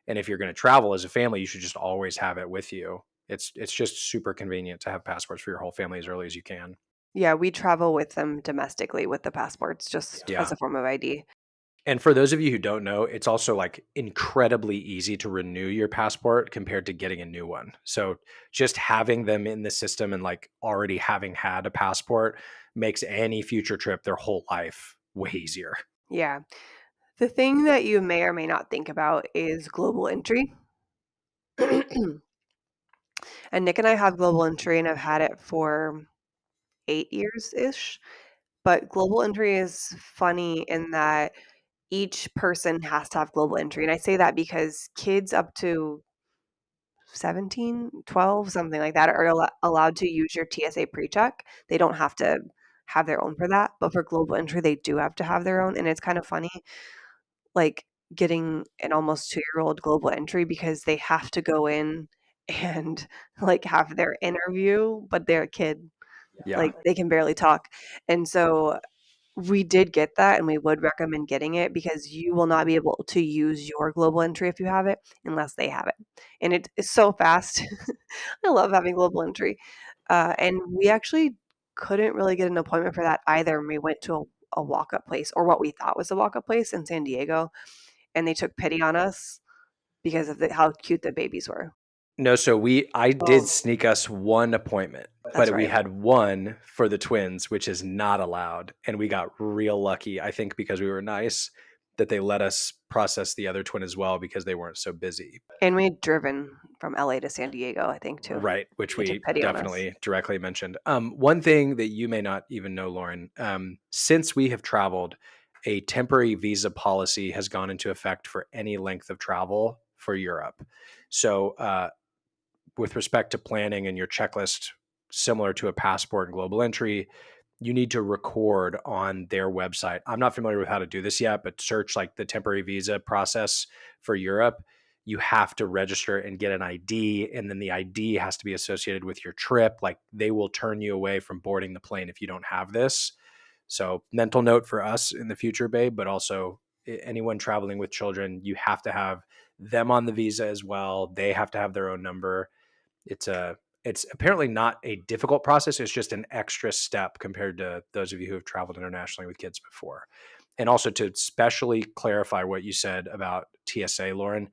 And if you're going to travel as a family, you should just always have it with you. It's just super convenient to have passports for your whole family as early as you can. Yeah, we travel with them domestically with the passports just Yeah. as a form of ID. And for those of you who don't know, it's also like incredibly easy to renew your passport compared to getting a new one. So just having them in the system and like already having had a passport makes any future trip their whole life way easier. Yeah. The thing that you may or may not think about is global entry. And Nick and I have global entry and I've had it for 8 years-ish. But global entry is funny in that each person has to have global entry. And I say that because kids up to 17, 12, something like that are allowed to use your TSA pre-check. They don't have to have their own for that. But for global entry, they do have to have their own. And it's kind of funny, like getting an almost 2-year-old global entry because they have to go in and like have their interview, but they're a kid. Yeah. Like they can barely talk. And so we did get that and we would recommend getting it because you will not be able to use your global entry if you have it unless they have it. And it is so fast. I love having global entry. And we actually couldn't really get an appointment for that either. And we went to a walk-up place, or what we thought was a walk-up place in San Diego, and they took pity on us because of how cute the babies were. No, so I did Oh, sneak us one appointment, that's but we right. had one for the twins, which is not allowed. And we got real lucky, I think, because we were nice that they let us process the other twin as well because they weren't so busy. And we'd driven from LA to San Diego, I think, too. Right, which They took we pity on us. definitely directly mentioned. One thing that you may not even know, Lauren, since we have traveled, a temporary visa policy has gone into effect for any length of travel for Europe. So, with respect to planning and your checklist, similar to a passport and global entry, you need to record on their website. I'm not familiar with how to do this yet, but search like the temporary visa process for Europe. You have to register and get an ID, and then the ID has to be associated with your trip. Like they will turn you away from boarding the plane if you don't have this. So, mental note for us in the future, babe, but also anyone traveling with children, you have to have them on the visa as well. They have to have their own number. It's apparently not a difficult process. It's just an extra step compared to those of you who have traveled internationally with kids before. And also to specially clarify what you said about TSA, Lauren,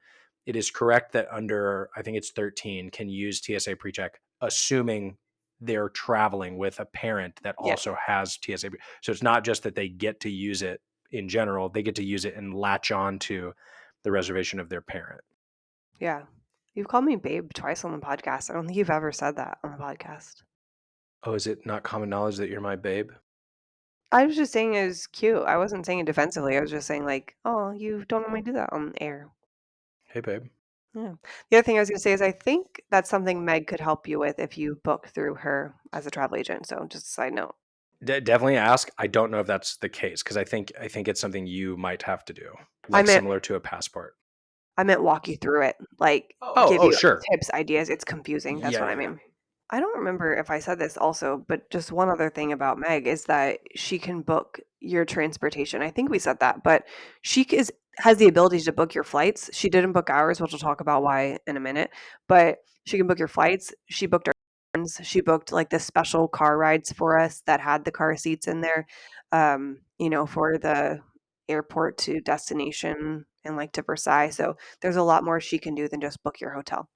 it is correct that under, I think it's 13, can use TSA PreCheck, assuming they're traveling with a parent that Yeah. also has TSA. So it's not just that they get to use it in general, they get to use it and latch on to the reservation of their parent. Yeah. You've called me babe twice on the podcast. I don't think you've ever said that on the podcast. Oh, is it not common knowledge that you're my babe? I was just saying it was cute. I wasn't saying it defensively. I was just saying like, oh, you don't normally do that on air. Hey, babe. Yeah. The other thing I was going to say is I think that's something Meg could help you with if you book through her as a travel agent. So just a side note. Definitely ask. I don't know if that's the case because I think it's something you might have to do, I like meant similar to a passport. I meant walk you through it, like Oh, give oh, you sure. tips, ideas. It's confusing. That's Yeah, what I yeah, mean. I don't remember if I said this also, but just one other thing about Meg is that she can book your transportation. I think we said that, but has the ability to book your flights. She didn't book ours, which we'll talk about why in a minute, but she can book your flights. She booked our friends. She booked like the special car rides for us that had the car seats in there, for the airport to destination and like to Versailles. So there's a lot more she can do than just book your hotel.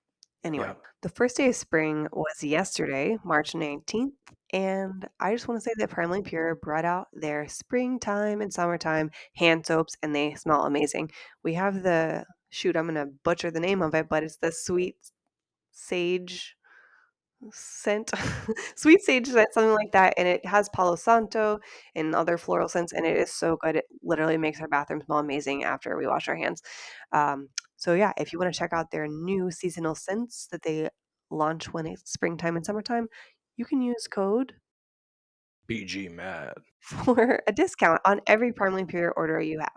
yeah. Anyway, the first day of spring was yesterday, March 19th, and I just want to say that Primally Pure brought out their springtime and summertime hand soaps, and they smell amazing. We have I'm going to butcher the name of it, but it's the sweet sage scent, sweet sage scent, something like that, and it has Palo Santo and other floral scents, and it is so good. It literally makes our bathroom smell amazing after we wash our hands. So yeah, if you want to check out their new seasonal scents that they launch when it's springtime and summertime, you can use code BGMAD. for a discount on every Primally Pure order you have.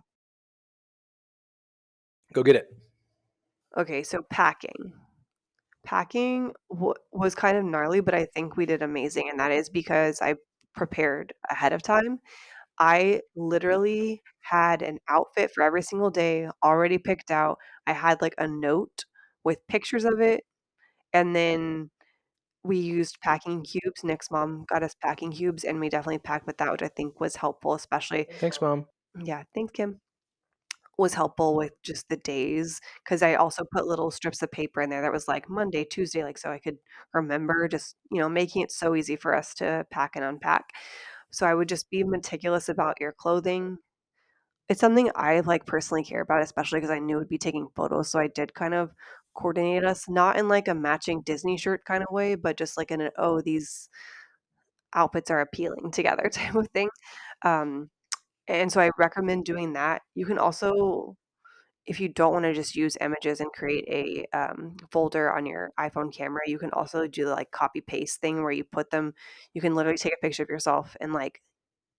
Go get it. Okay, so packing. Packing was kind of gnarly, but I think we did amazing, and that is because I prepared ahead of time. I literally had an outfit for every single day already picked out. I had like a note with pictures of it, and then we used packing cubes. Nick's mom got us packing cubes, and we definitely packed with that, which I think was helpful, especially. Thanks, Mom. Yeah, thanks, Kim. Was helpful with just the days because I also put little strips of paper in there that was like Monday, Tuesday, like so I could remember, just making it so easy for us to pack and unpack. So I would just be meticulous about your clothing. It's something I like personally care about, especially because I knew we'd be taking photos. So I did kind of coordinate us, not in like a matching Disney shirt kind of way, but just like in an, oh, these outfits are appealing together type of thing. Um, and so I recommend doing that. You can also, if you don't want to just use images and create a folder on your iPhone camera, you can also do the like copy paste thing where you put them, you can literally take a picture of yourself and like,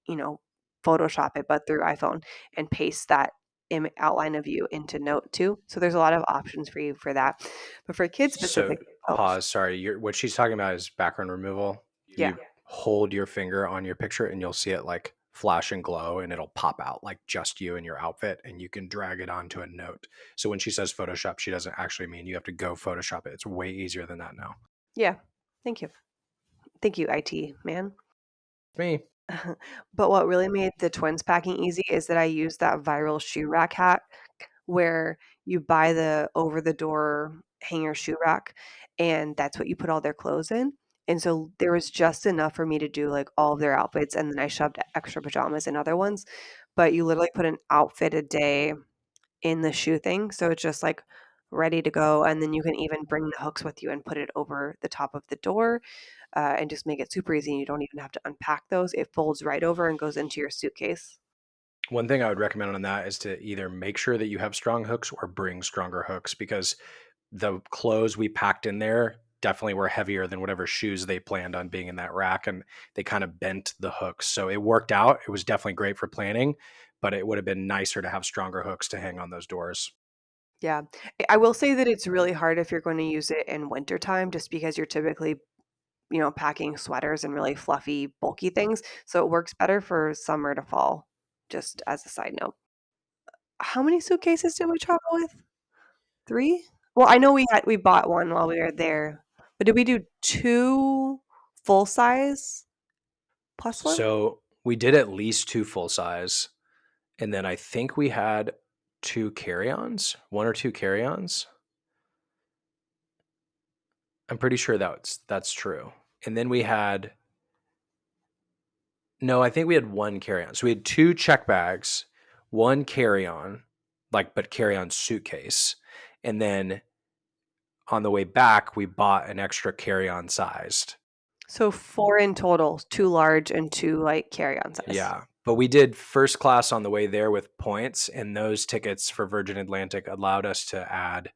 you know, Photoshop it, but through iPhone and paste that outline of you into Note too. So there's a lot of options for you for that. But for kids So specific, oh, pause. Sorry. What she's talking about is background removal. yeah. You hold your finger on your picture and you'll see it like flash and glow and it'll pop out like just you and your outfit and you can drag it onto a note. So when she says Photoshop, she doesn't actually mean you have to go Photoshop it. It's way easier than that now. Yeah. Thank you. Thank you, IT man. Me. But what really made the twins packing easy is that I used that viral shoe rack hack where you buy the over the door hanger shoe rack and that's what you put all their clothes in. And so there was just enough for me to do like all of their outfits and then I shoved extra pajamas in other ones. But you literally put an outfit a day in the shoe thing. So it's just like ready to go. And then you can even bring the hooks with you and put it over the top of the door and just make it super easy. And you don't even have to unpack those. It folds right over and goes into your suitcase. One thing I would recommend on that is to either make sure that you have strong hooks or bring stronger hooks, because the clothes we packed in there definitely were heavier than whatever shoes they planned on being in that rack, and they kind of bent the hooks. So it worked out. It was definitely great for planning, but it would have been nicer to have stronger hooks to hang on those doors. Yeah. I will say that it's really hard if you're going to use it in wintertime just because you're typically, packing sweaters and really fluffy, bulky things. So it works better for summer to fall, just as a side note. How many suitcases did we travel with? 3? Well, I know we bought one while we were there, but did we do 2 full size plus one? So we did at least 2 full size, and then I think we had 2 carry-ons, 1 or 2 carry-ons. I'm pretty sure that's true. And then we had no, I think we had 1 carry-on. So we had 2 check bags, 1 carry-on, but carry-on suitcase. And then on the way back, we bought an extra carry-on sized. So 4 in total, 2 large and 2 like carry-on size. Yeah. But we did first class on the way there with points, and those tickets for Virgin Atlantic allowed us to add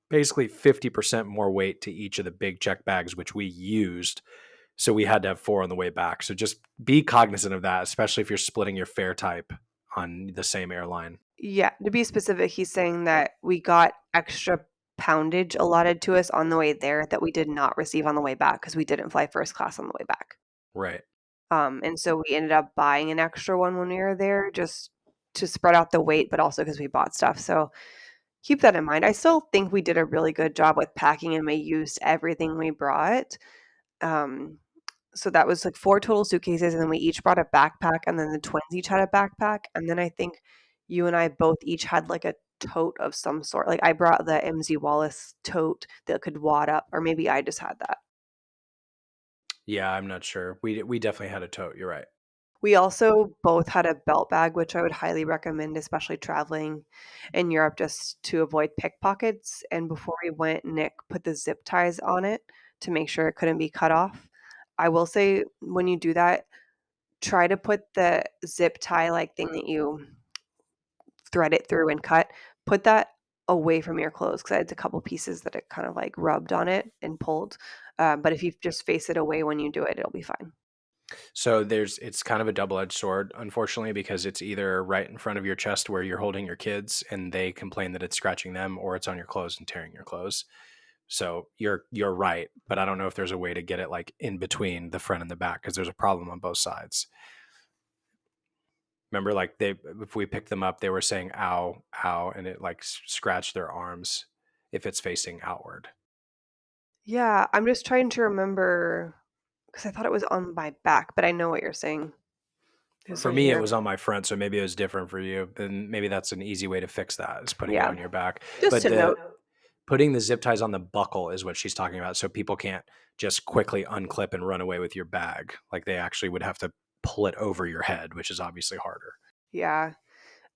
basically 50% more weight to each of the big check bags, which we used. So we had to have 4 on the way back. So just be cognizant of that, especially if you're splitting your fare type on the same airline. Yeah, to be specific, he's saying that we got extra poundage allotted to us on the way there that we did not receive on the way back because we didn't fly first class on the way back. Right. And so we ended up buying an extra one when we were there just to spread out the weight, but also because we bought stuff. So keep that in mind. I still think we did a really good job with packing and we used everything we brought. So that was like 4 total suitcases, and then we each brought a backpack, and then the twins each had a backpack, and then I think you and I both each had like a tote of some sort. Like I brought the MZ Wallace tote that could wad up, or maybe I just had that. Yeah, I'm not sure. We definitely had a tote. You're right. We also both had a belt bag, which I would highly recommend, especially traveling in Europe just to avoid pickpockets. And before we went, Nick put the zip ties on it to make sure it couldn't be cut off. I will say when you do that, try to put the zip tie like thing that you thread it through and cut, put that away from your clothes because I had a couple pieces that it kind of like rubbed on it and pulled. But if you just face it away when you do it, it'll be fine. So it's kind of a double-edged sword, unfortunately, because it's either right in front of your chest where you're holding your kids and they complain that it's scratching them, or it's on your clothes and tearing your clothes. So you're right, but I don't know if there's a way to get it like in between the front and the back, because there's a problem on both sides. Remember, like if we picked them up, they were saying "ow, ow," and it like scratched their arms if it's facing outward. Yeah, I'm just trying to remember because I thought it was on my back, but I know what you're saying. It's For right me, it here. was on my front, so maybe it was different for you. And maybe that's an easy way to fix that, is putting it Yeah, on your back. just But to note. putting the zip ties on the buckle is what she's talking about, so people can't just quickly unclip and run away with your bag. Like they actually would have to pull it over your head, which is obviously harder. Yeah,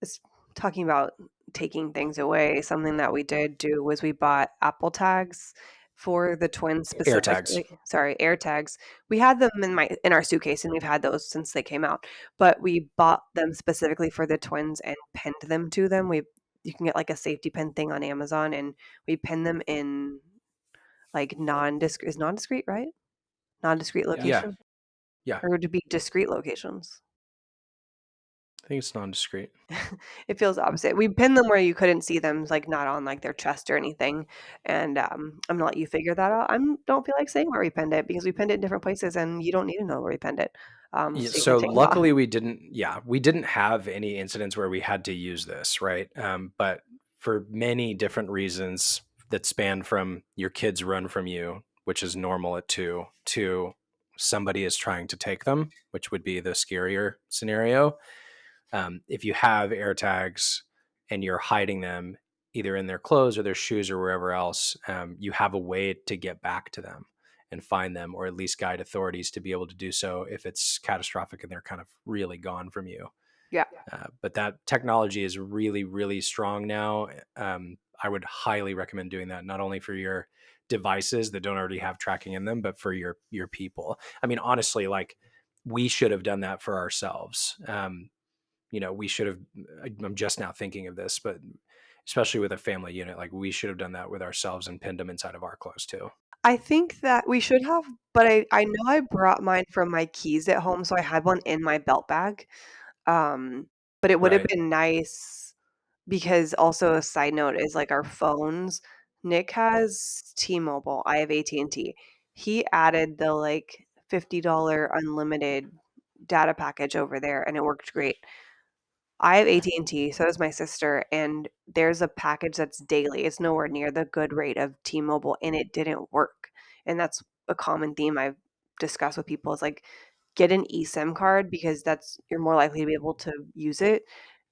it's talking about taking things away. Something that we did do was we bought Apple tags for the twins Air tags. specifically. Sorry, air tags. We had them in our suitcase, and we've had those since they came out. But we bought them specifically for the twins and pinned them to them. You can get like a safety pin thing on Amazon, and we pin them in like non-discrete, right? Non-discrete Yeah. location, Yeah. or would it be discrete locations? I think it's non-discrete. It feels opposite. We pinned them where you couldn't see them, like not on like their chest or anything. And I'm gonna let you figure that out. I don't feel like saying where we pinned it because we pinned it in different places, and you don't need to know where we pinned it. Yeah, So you can so take it off. luckily we didn't. Yeah, we didn't have any incidents where we had to use this, right? But for many different reasons that span from your kids run from you, which is normal at 2, to somebody is trying to take them, which would be the scarier scenario. If you have AirTags and you're hiding them either in their clothes or their shoes or wherever else, you have a way to get back to them and find them, or at least guide authorities to be able to do so if it's catastrophic and they're kind of really gone from you. Yeah. But that technology is really, really strong now. I would highly recommend doing that, not only for your devices that don't already have tracking in them, but for your people. I mean, honestly, like, we should have done that for ourselves. We should have. I'm just now thinking of this, but especially with a family unit, like, we should have done that with ourselves and pinned them inside of our clothes too. I think that we should have, but I know I brought mine from my keys at home, so I had one in my belt bag. Um, but it would have Right. been nice because also a side note is, like, our phones. Nick has T-Mobile, I have AT&T. He added the, like, $50 unlimited data package over there, and it worked great. I have AT&T, so does my sister, and there's a package that's daily. It's nowhere near the good rate of T-Mobile, and it didn't work. And that's a common theme I've discussed with people is, like, get an eSIM card because that's you're more likely to be able to use it.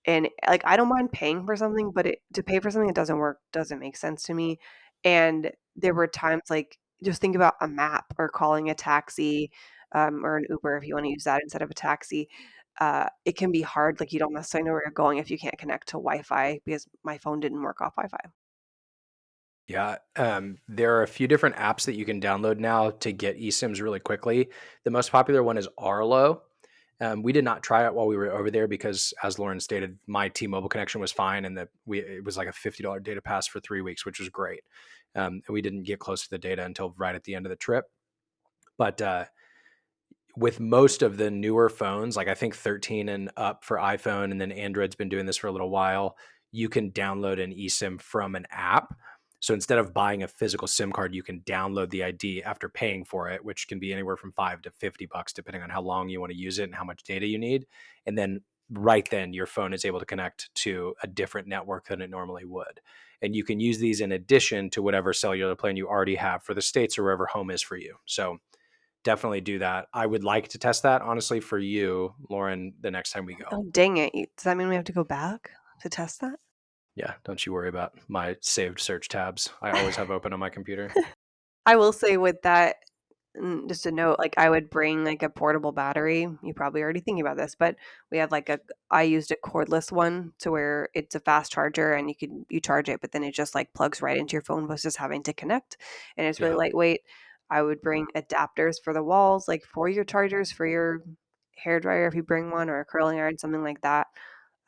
And, like, I don't mind paying for something, but to pay for something that doesn't work doesn't make sense to me. And there were times, like, just think about a map or calling a taxi, or an Uber if you wanna use that instead of a taxi. It can be hard, like, you don't necessarily know where you're going if you can't connect to Wi-Fi because my phone didn't work off Wi-Fi. Yeah, there are a few different apps that you can download now to get eSIMs really quickly. The most popular one is Arlo. We did not try it while we were over there because, as Lauren stated, my T-Mobile connection was fine, and it was like a $50 data pass for 3 weeks, which was great. And we didn't get close to the data until right at the end of the trip. But with most of the newer phones, like I think 13 and up for iPhone, and then Android's been doing this for a little while, you can download an eSIM from an app. So instead of buying a physical SIM card, you can download the ID after paying for it, which can be anywhere from $5 to $50, depending on how long you want to use it and how much data you need. And then right then, your phone is able to connect to a different network than it normally would. And you can use these in addition to whatever cellular plan you already have for the States or wherever home is for you. So definitely do that. I would like to test that, honestly, for you, Lauren, the next time we go. Oh, dang it. Does that mean we have to go back to test that? Yeah, don't you worry about my saved search tabs. I always have open on my computer. I will say with that, just a note, like, I would bring, like, a portable battery. You probably already thinking about this, but we have, like, I used a cordless one to where it's a fast charger and you charge it, but then it just, like, plugs right into your phone versus having to connect, and it's really Yeah. lightweight. I would bring adapters for the walls, like, for your chargers, for your hairdryer if you bring one, or a curling iron, something like that.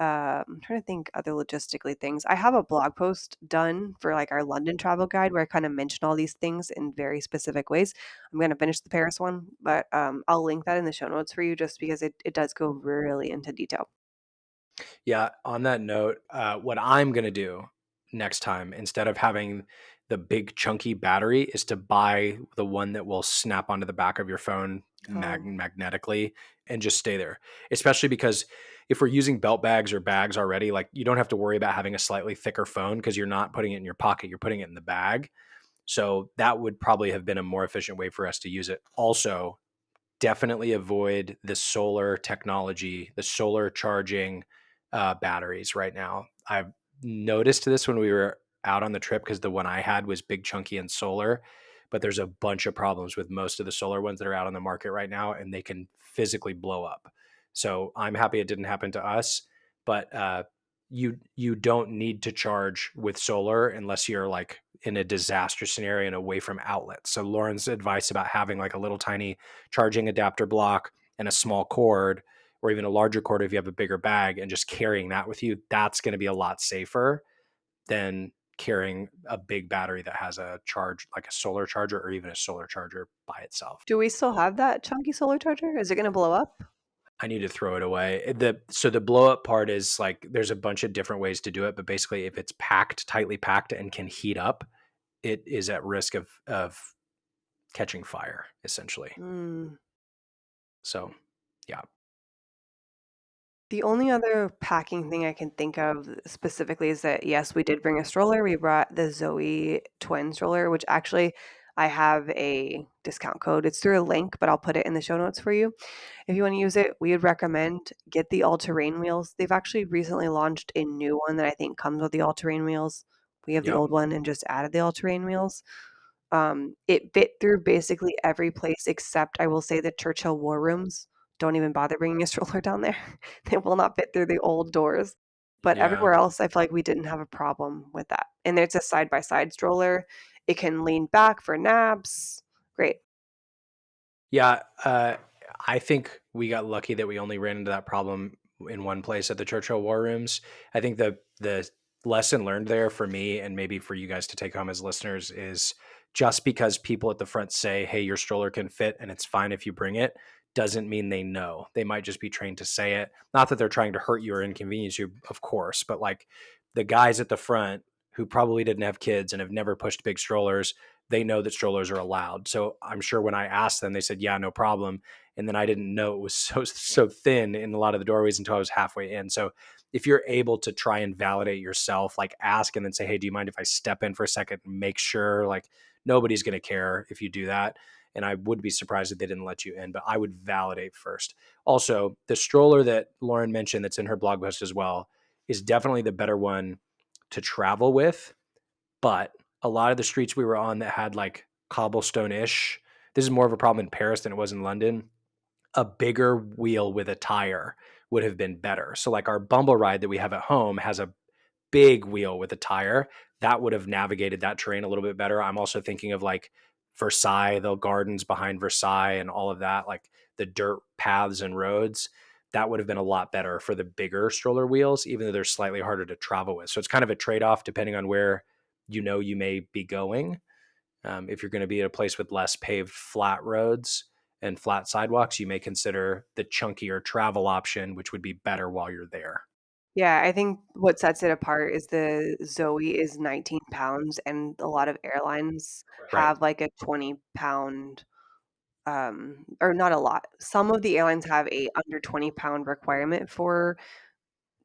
I'm trying to think other logistically things. I have a blog post done for, like, our London travel guide where I kind of mention all these things in very specific ways. I'm going to finish the Paris one, but I'll link that in the show notes for you just because it does go really into detail. Yeah. On that note, what I'm going to do next time, instead of having the big chunky battery, is to buy the one that will snap onto the back of your phone magnetically and just stay there. Especially because if we're using belt bags or bags already, like, you don't have to worry about having a slightly thicker phone because you're not putting it in your pocket, you're putting it in the bag. So that would probably have been a more efficient way for us to use it. Also, definitely avoid the solar technology, the solar charging batteries right now. I've noticed this when we were out on the trip because the one I had was big, chunky, and solar. But there's a bunch of problems with most of the solar ones that are out on the market right now, and they can physically blow up. So I'm happy it didn't happen to us. But you don't need to charge with solar unless you're, like, in a disaster scenario and away from outlets. So Lauren's advice about having, like, a little tiny charging adapter block and a small cord, or even a larger cord if you have a bigger bag, and just carrying that with you, that's going to be a lot safer than carrying a big battery that has a charge, like a solar charger or even a solar charger by itself. Do we still have that chunky solar charger? Is it going to blow up? I need to throw it away. So the blow up part is, like, there's a bunch of different ways to do it, but basically if it's packed, tightly packed, and can heat up, it is at risk of catching fire, essentially. Mm. So, yeah. The only other packing thing I can think of specifically is that, yes, we did bring a stroller. We brought the Zoe twin stroller, which actually I have a discount code. It's through a link, but I'll put it in the show notes for you. If you want to use it, we would recommend get the all-terrain wheels. They've actually recently launched a new one that I think comes with the all-terrain wheels. We have the Yep. old one and just added the all-terrain wheels. It fit through basically every place except I will say the Churchill War Rooms. Don't even bother bringing a stroller down there. They will not fit through the old doors. But Yeah. everywhere else, I feel like we didn't have a problem with that. And it's a side-by-side stroller. It can lean back for naps. Great. Yeah, I think we got lucky that we only ran into that problem in one place at the Churchill War Rooms. I think the lesson learned there for me, and maybe for you guys to take home as listeners, is just because people at the front say, "Hey, your stroller can fit and it's fine if you bring it," doesn't mean they know. They might just be trained to say it. Not that they're trying to hurt you or inconvenience you, of course, but like the guys at the front who probably didn't have kids and have never pushed big strollers, they know that strollers are allowed. So I'm sure when I asked them, they said, yeah, no problem. And then I didn't know it was so thin in a lot of the doorways until I was halfway in. So if you're able to try and validate yourself, like ask and then say, hey, do you mind if I step in for a second and make sure? Like nobody's going to care if you do that. And I would be surprised if they didn't let you in, but I would validate first. Also, the stroller that Lauren mentioned that's in her blog post as well is definitely the better one to travel with. But a lot of the streets we were on that had like cobblestone-ish, this is more of a problem in Paris than it was in London. A bigger wheel with a tire would have been better. So like our Bumble ride that we have at home has a big wheel with a tire that would have navigated that terrain a little bit better. I'm also thinking of like Versailles, the gardens behind Versailles and all of that, like the dirt paths and roads. That would have been a lot better for the bigger stroller wheels, even though they're slightly harder to travel with. So it's kind of a trade off depending on where you may be going. If you're going to be at a place with less paved flat roads and flat sidewalks, you may consider the chunkier travel option, which would be better while you're there. Yeah, I think what sets it apart is the Zoe is 19 pounds, and a lot of airlines Right. have like a 20-pound, or not a lot. Some of the airlines have a under 20-pound requirement for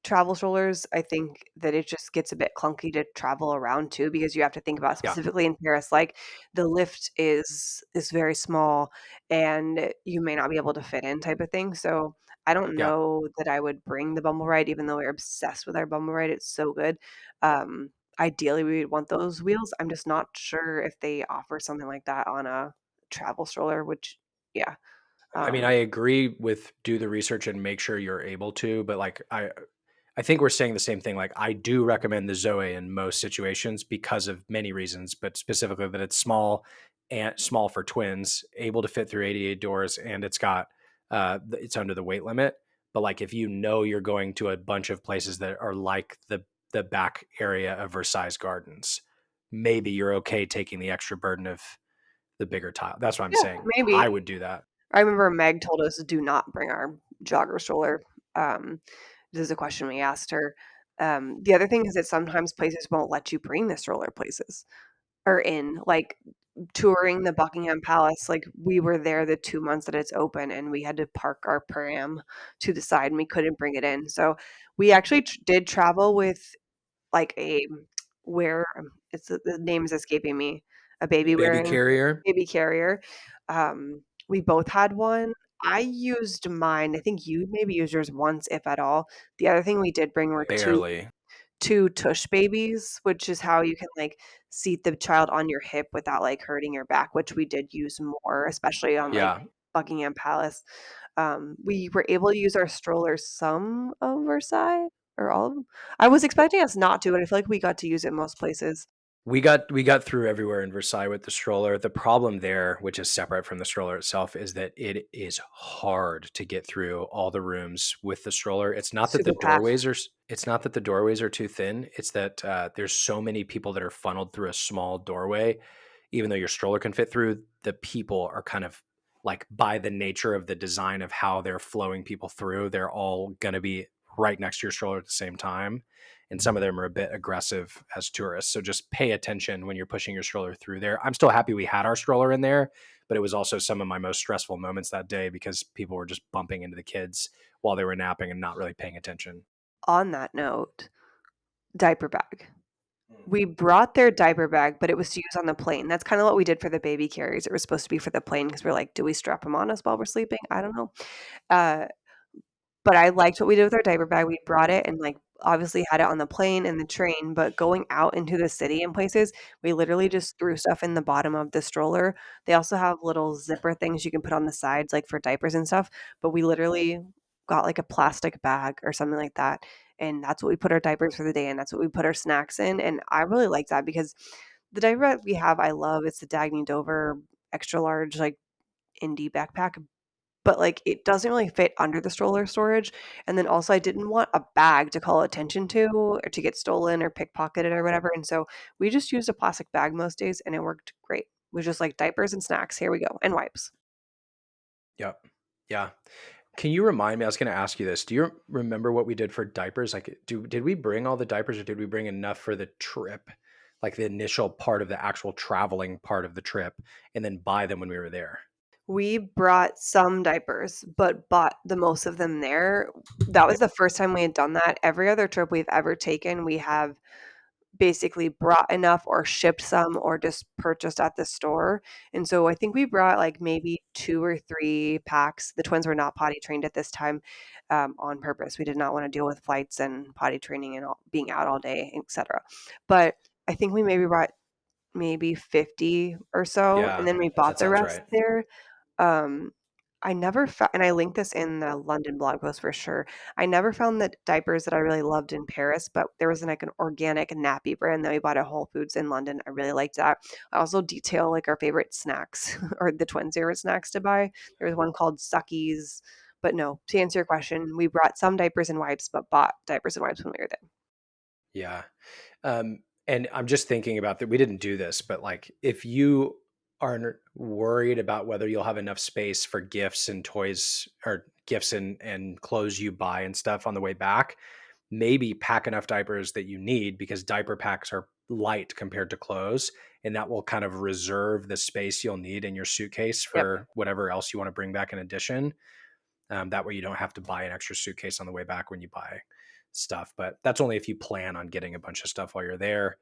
travel strollers. I think that it just gets a bit clunky to travel around too because you have to think about Yeah. specifically in Paris, like the lift is very small and you may not be able to fit in type of thing. So I don't Yeah. know that I would bring the Bumble ride, even though we're obsessed with our Bumble ride. It's so good. Ideally, we would want those wheels. I'm just not sure if they offer something like that on a travel stroller, which, yeah. I mean, I agree with do the research and make sure you're able to, but like I think we're saying the same thing. Like I do recommend the Zoe in most situations because of many reasons, but specifically that it's small and small for twins, able to fit through 88 doors, and it's under the weight limit. But like if you know you're going to a bunch of places that are like the back area of Versailles Gardens, maybe you're okay taking the extra burden of the bigger tile. That's what I'm Yeah, saying. maybe. I would do that. I remember Meg told us do not bring our jogger stroller. Um, this is a question we asked her. The other thing is that sometimes places won't let you bring the stroller places or in, like touring the Buckingham Palace. Like we were there the 2 months that it's open, and we had to park our pram to the side, and we couldn't bring it in. So we actually did travel with like a where the name is escaping me, a baby Baby wearing carrier, baby carrier. We both had one. I used mine. I think you maybe used yours once, if at all. The other thing we did bring were barely. two tush babies, which is how you can like seat the child on your hip without like hurting your back, which we did use more, especially on like Yeah. Buckingham Palace. We were able to use our strollers some of Versailles or all of them. I was expecting us not to, but I feel like we got to use it most places. We got through everywhere in Versailles with the stroller. The problem there, which is separate from the stroller itself, is that it is hard to get through all the rooms with the stroller. Super packed. It's not that the doorways are too thin. It's that there's so many people that are funneled through a small doorway. Even though your stroller can fit through, the people are kind of like by the nature of the design of how they're flowing people through, they're all going to be right next to your stroller at the same time, and some of them are a bit aggressive as tourists. So just pay attention when you're pushing your stroller through there. I'm still happy we had our stroller in there, but it was also some of my most stressful moments that day because people were just bumping into the kids while they were napping and not really paying attention. On that note, diaper bag. We brought their diaper bag, but it was to use on the plane. That's kinda what we did for the baby carriers. It was supposed to be for the plane because 'cause we're like, "Do we strap them on us while we're sleeping?" I don't know. Uh, but I liked what we did with our diaper bag. We brought it and, like, obviously had it on the plane and the train, but going out into the city and places, we literally just threw stuff in the bottom of the stroller. They also have little zipper things you can put on the sides, like, for diapers and stuff, but we literally got, like, a plastic bag or something like that, and that's what we put our diapers for the day in, that's what we put our snacks in, and I really like that because the diaper bag we have, I love. It's the Dagny Dover extra large, like, indie backpack, but, like, it doesn't really fit under the stroller storage, and then also I didn't want a bag to call attention to or to get stolen or pickpocketed or whatever, and so we just used a plastic bag most days, and it worked great. It was just, like, diapers and snacks, here we go, and wipes. Yep. Yeah. Can you remind me? I was going to ask you this. Do you remember what we did for diapers? Like, did we bring all the diapers, or did we bring enough for the trip, like the initial part of the actual traveling part of the trip, and then buy them when we were there? We brought some diapers, but bought the most of them there. That was the first time we had done that. Every other trip we've ever taken, we have basically brought enough or shipped some or just purchased at the store. And so I think we brought like maybe 2 or 3 packs. The twins were not potty trained at this time, on purpose. We did not wanna deal with flights and potty training and all being out all day, etcetera. But I think we maybe brought maybe 50 or so, and Yeah, then we that bought the sounds rest right. there. um, I never found, and I linked this in the London blog post for sure. I never found the diapers that I really loved in Paris, but there was, like, an organic nappy brand that we bought at Whole Foods in London. I really liked that. I also detail, like, our favorite snacks or the twins' favorite snacks to buy. There was one called Suckies, but no, to answer your question, we brought some diapers and wipes, but bought diapers and wipes when we were there. Yeah. And I'm just thinking about that. We didn't do this, but like if you are worried about whether you'll have enough space for gifts and toys, or gifts and clothes you buy and stuff on the way back, maybe pack enough diapers that you need, because diaper packs are light compared to clothes. And that will kind of reserve the space you'll need in your suitcase Yep. for whatever else you want to bring back in addition. That way you don't have to buy an extra suitcase on the way back when you buy stuff. But that's only if you plan on getting a bunch of stuff while you're there.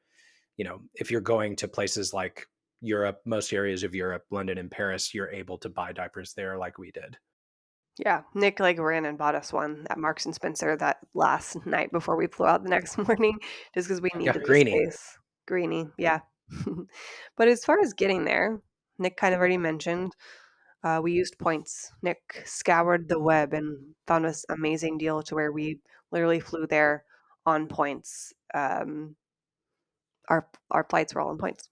If you're going to places like Europe, most areas of Europe, London and Paris, you're able to buy diapers there like we did. Yeah, Nick, like, ran and bought us one at Marks& and Spencer that last night before we flew out the next morning just because we Yeah, needed the greenie. space. Greenie, yeah. But as far as getting there, Nick kind of already mentioned, we used points. Nick scoured the web and found this amazing deal to where we literally flew there on points. Our flights were all on points.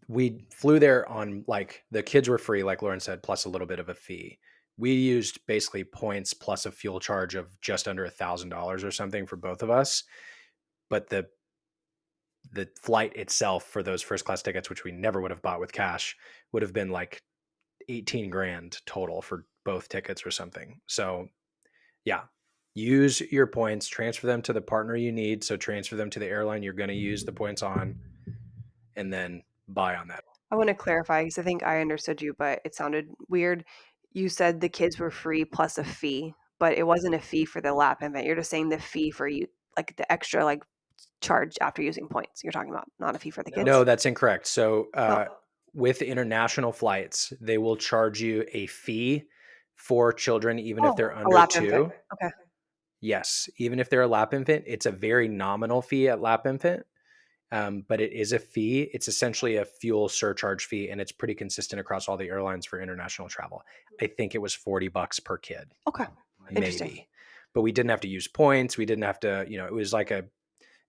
We flew there on, like, the kids were free, like Lauren said, plus a little bit of a fee. We used basically points plus a fuel charge of just under $1,000 or something for both of us. But the flight itself for those first class tickets, which we never would have bought with cash, would have been like 18 grand total for both tickets or something. So yeah, use your points, transfer them to the partner you need. So transfer them to the airline you're going to use the points on, and then buy on that. I wanna clarify because I think I understood you, but it sounded weird. You said the kids were free plus a fee, but it wasn't a fee for the lap event. You're just saying the fee for you, like, the extra, like, charge after using points you're talking about, not a fee for the No, kids? that's incorrect. So Oh. with international flights, they will charge you a fee for children, even if Oh, they're a under lap infant. two. Okay. Yes, even if they're a lap infant, it's a very nominal fee at lap infant. But it is a fee. It's essentially a fuel surcharge fee, and it's pretty consistent across all the airlines for international travel. I think it was $40 per kid, Okay. Interesting. maybe. But we didn't have to use points. We didn't have to, it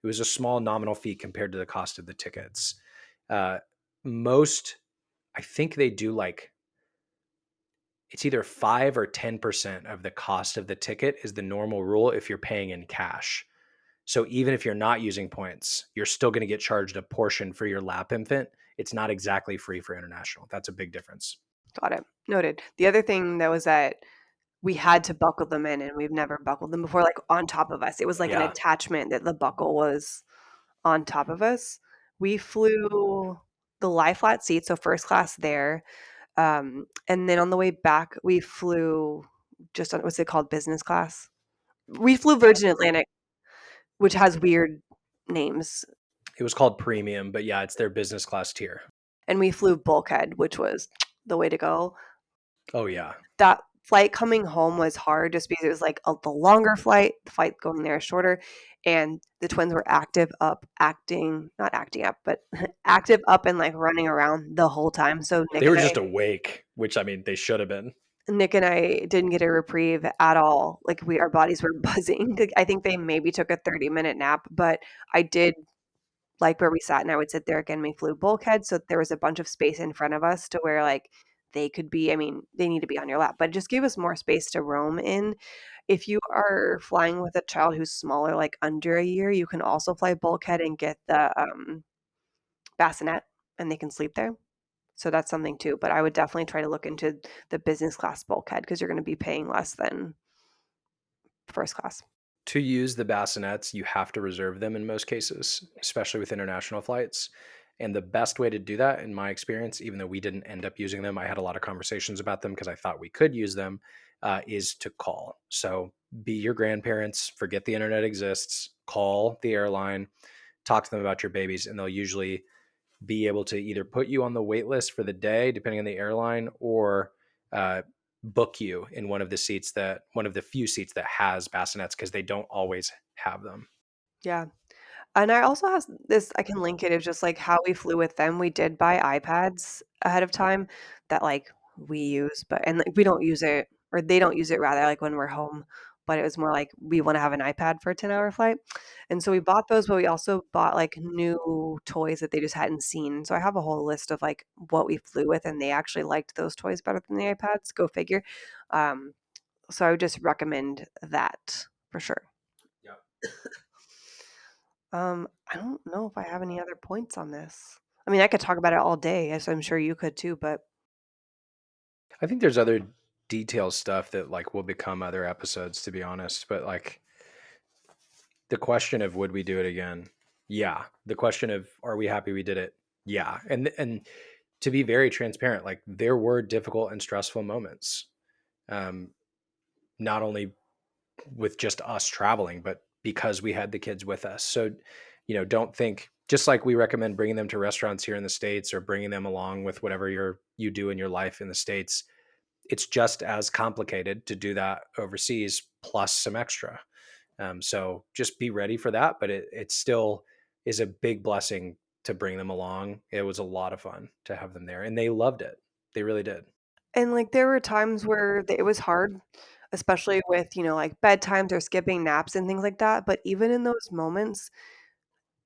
was a small nominal fee compared to the cost of the tickets. Uh, most, I think they do like, it's either 5 or 10% of the cost of the ticket is the normal rule if you're paying in cash. So even if you're not using points, you're still going to get charged a portion for your lap infant. It's not exactly free for international. That's a big difference. Got it. Noted. The other thing that was that we had to buckle them in, and we've never buckled them before, like, on top of us. It was like an Yeah. attachment that the buckle was on top of us. We flew the lie flat seat, so first class there. And then on the way back, we flew just on, what's it called? Business class. We flew Virgin Atlantic, which has weird names. It was called premium, but yeah, it's their business class tier. And we flew bulkhead, which was the way to go. Oh yeah. That flight coming home was hard just because it was like the longer flight. The flight going there is shorter, and the twins were not acting up, but active up and like running around the whole time. So They were just awake, which I mean, they should have been. Nick and I didn't get a reprieve at all. Like our bodies were buzzing. Like, I think they maybe took a 30-minute nap, but I did like where we sat, and I would sit there again. We flew bulkhead, so there was a bunch of space in front of us to where like they could be. I mean, they need to be on your lap, but it just gave us more space to roam in. If you are flying with a child who's smaller, like under a year, you can also fly bulkhead and get the bassinet, and they can sleep there. So that's something too. But I would definitely try to look into the business class bulkhead because you're going to be paying less than first class. To use the bassinets, you have to reserve them in most cases, especially with international flights. And the best way to do that, in my experience, even though we didn't end up using them, I had a lot of conversations about them because I thought we could use them, is to call. So be your grandparents, forget the internet exists, call the airline, talk to them about your babies, and they'll usually be able to either put you on the wait list for the day, depending on the airline, or uh, book you in one of the few seats that has bassinets because they don't always have them. Yeah. And I also have this, I can link it. It's just like how we flew with them. We did buy iPads ahead of time that like we use, but and like, we don't use it, or they don't use it rather, like when we're home. But it was more like we want to have an iPad for a 10-hour flight. And so we bought those, but we also bought like new toys that they just hadn't seen. So I have a whole list of like what we flew with, and they actually liked those toys better than the iPads. Go figure. Um, so I would just recommend that for sure. Yeah. I don't know if I have any other points on this. I mean, I could talk about it all day, as I'm sure you could too, but I think there's other detail stuff that like will become other episodes, to be honest. But like the question of would we do it again? Yeah. The question of are we happy we did it? Yeah. And to be very transparent, like there were difficult and stressful moments. Um, not only with just us traveling, but because we had the kids with us. So, don't think, just like we recommend bringing them to restaurants here in the States or bringing them along with whatever you do in your life in the States, it's just as complicated to do that overseas plus some extra. So just be ready for that. But it still is a big blessing to bring them along. It was a lot of fun to have them there and they loved it. They really did. and like there were times where it was hard, especially with, like bedtimes or skipping naps and things like that. But even in those moments,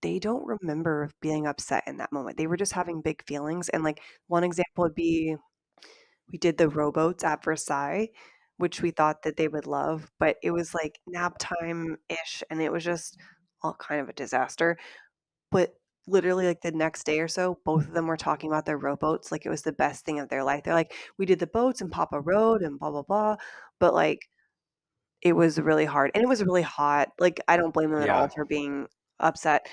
they don't remember being upset in that moment. They were just having big feelings. And like one example would be we did the rowboats at Versailles, which we thought that they would love, but it was like nap time ish, and it was just all kind of a disaster. But literally, like the next day or so, both of them were talking about their rowboats like it was the best thing of their life. They're like, we did the boats and Papa rowed and blah blah blah, but like it was really hard and it was really hot. Like I don't blame them at all Yeah. for being upset.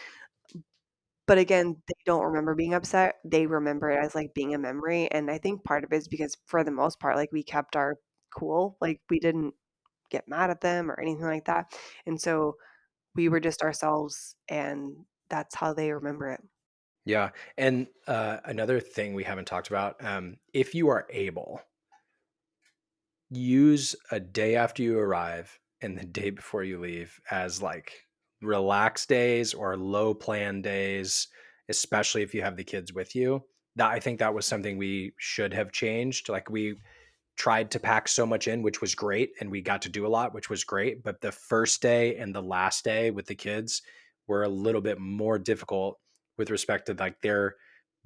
But again, they don't remember being upset. They remember it as, like, being a memory, and I think part of it is because for the most part, like, we kept our cool, like, we didn't get mad at them or anything like that, and so we were just ourselves, and that's how they remember it. Yeah. And another thing we haven't talked about, if you are able, use a day after you arrive and the day before you leave as like relax days or low plan days, especially if you have the kids with you. That I think that was something we should have changed. Like we tried to pack so much in, which was great, and we got to do a lot, which was great. But the first day and the last day with the kids were a little bit more difficult with respect to like their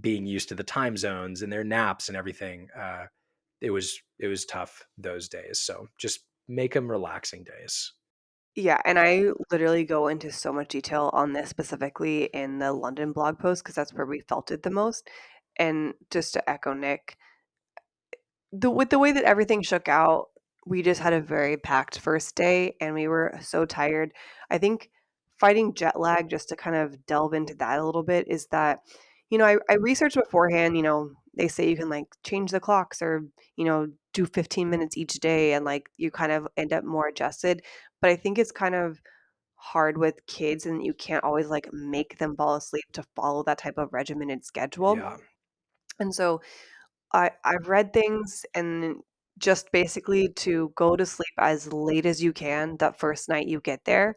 being used to the time zones and their naps and everything. It was tough those days. So just make them relaxing days. Yeah, and I literally go into so much detail on this specifically in the London blog post because that's where we felt it the most, and just to echo Nick, with the way that everything shook out, we just had a very packed first day and we were so tired. I think fighting jet lag, just to kind of delve into that a little bit, is that, I researched beforehand, they say you can like change the clocks or, do 15 minutes each day and like you kind of end up more adjusted. But I think it's kind of hard with kids and you can't always like make them fall asleep to follow that type of regimented schedule. Yeah. And so I've read things and just basically to go to sleep as late as you can that first night you get there.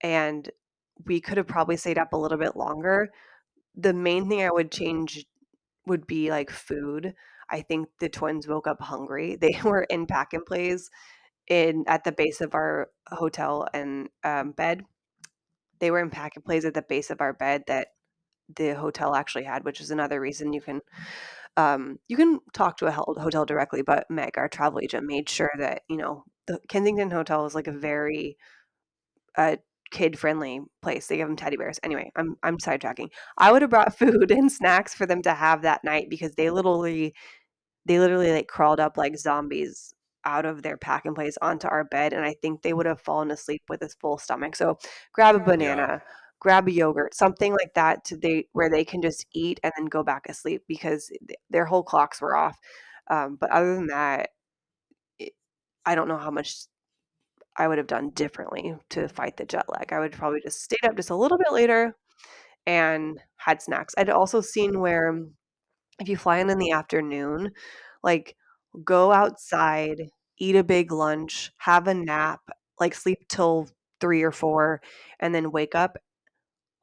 And we could have probably stayed up a little bit longer. The main thing I would change would be like food. I think the twins woke up hungry. They were in pack and plays in at the base of our hotel and bed. They were in pack and plays at the base of our bed that the hotel actually had, which is another reason you can talk to a hotel directly. But Meg, our travel agent, made sure that the Kensington Hotel is like a very kid friendly place. They give them teddy bears. Anyway, I'm sidetracking. I would have brought food and snacks for them to have that night because they literally like crawled up like zombies out of their pack and plays onto our bed, and I think they would have fallen asleep with a full stomach. So grab a Yeah. banana, grab a yogurt, something like that where they can just eat and then go back asleep because their whole clocks were off. But other than that, it, I don't know how much I would have done differently to fight the jet lag. I would probably just stayed up just a little bit later and had snacks. I'd also seen where if you fly in the afternoon, like go outside, eat a big lunch, have a nap, like sleep till 3 or 4, and then wake up,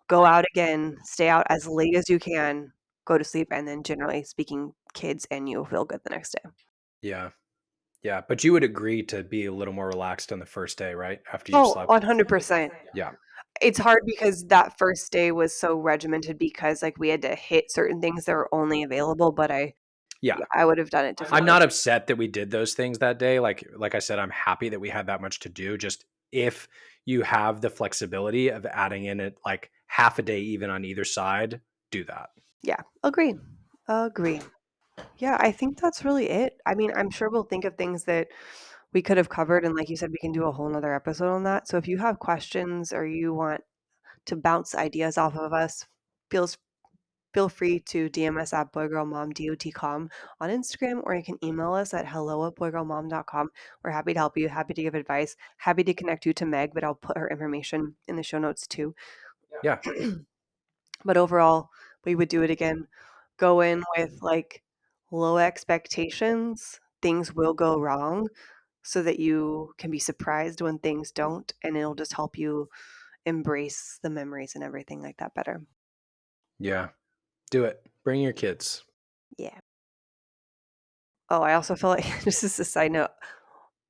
go out again, stay out as late as you can, go to sleep, and then generally speaking, kids and you feel good the next day. Yeah. Yeah. But you would agree to be a little more relaxed on the first day, right? After you've Oh, slept. 100%. Yeah. It's hard because that first day was so regimented because like we had to hit certain things that were only available, but Yeah. I would have done it I'm differently. not upset that we did those things that day. Like I said, I'm happy that we had that much to do. Just if you have the flexibility of adding in it like half a day even on either side, do that. Yeah, agree. Agree. Yeah, I think that's really it. I mean, I'm sure we'll think of things that we could have covered, and like you said, we can do a whole nother episode on that. So if you have questions or you want to bounce ideas off of us, feel feel free to DM us at boygirlmom.com on Instagram, or you can email us at hello@boygirlmom.com. We're happy to help you, happy to give advice, happy to connect you to Meg, but I'll put her information in the show notes too. Yeah. But overall, we would do it again. Go in with like low expectations. Things will go wrong so that you can be surprised when things don't, and it'll just help you embrace the memories and everything like that better. Yeah. Do it. Bring your kids. Yeah. Oh, I also feel like just as a side note,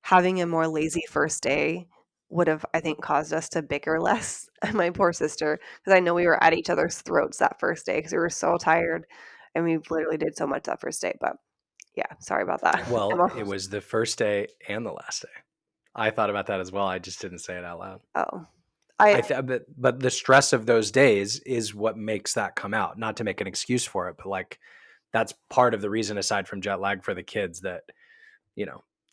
having a more lazy first day would have, I think, caused us to bicker less. And my poor sister, because I know we were at each other's throats that first day because we were so tired and we literally did so much that first day. But yeah, sorry about that. Well, Emma. it was the first day and the last day. I thought about that as well. I just didn't say it out loud. Oh, But the stress of those days is what makes that come out. Not to make an excuse for it, but like that's part of the reason, aside from jet lag for the kids, that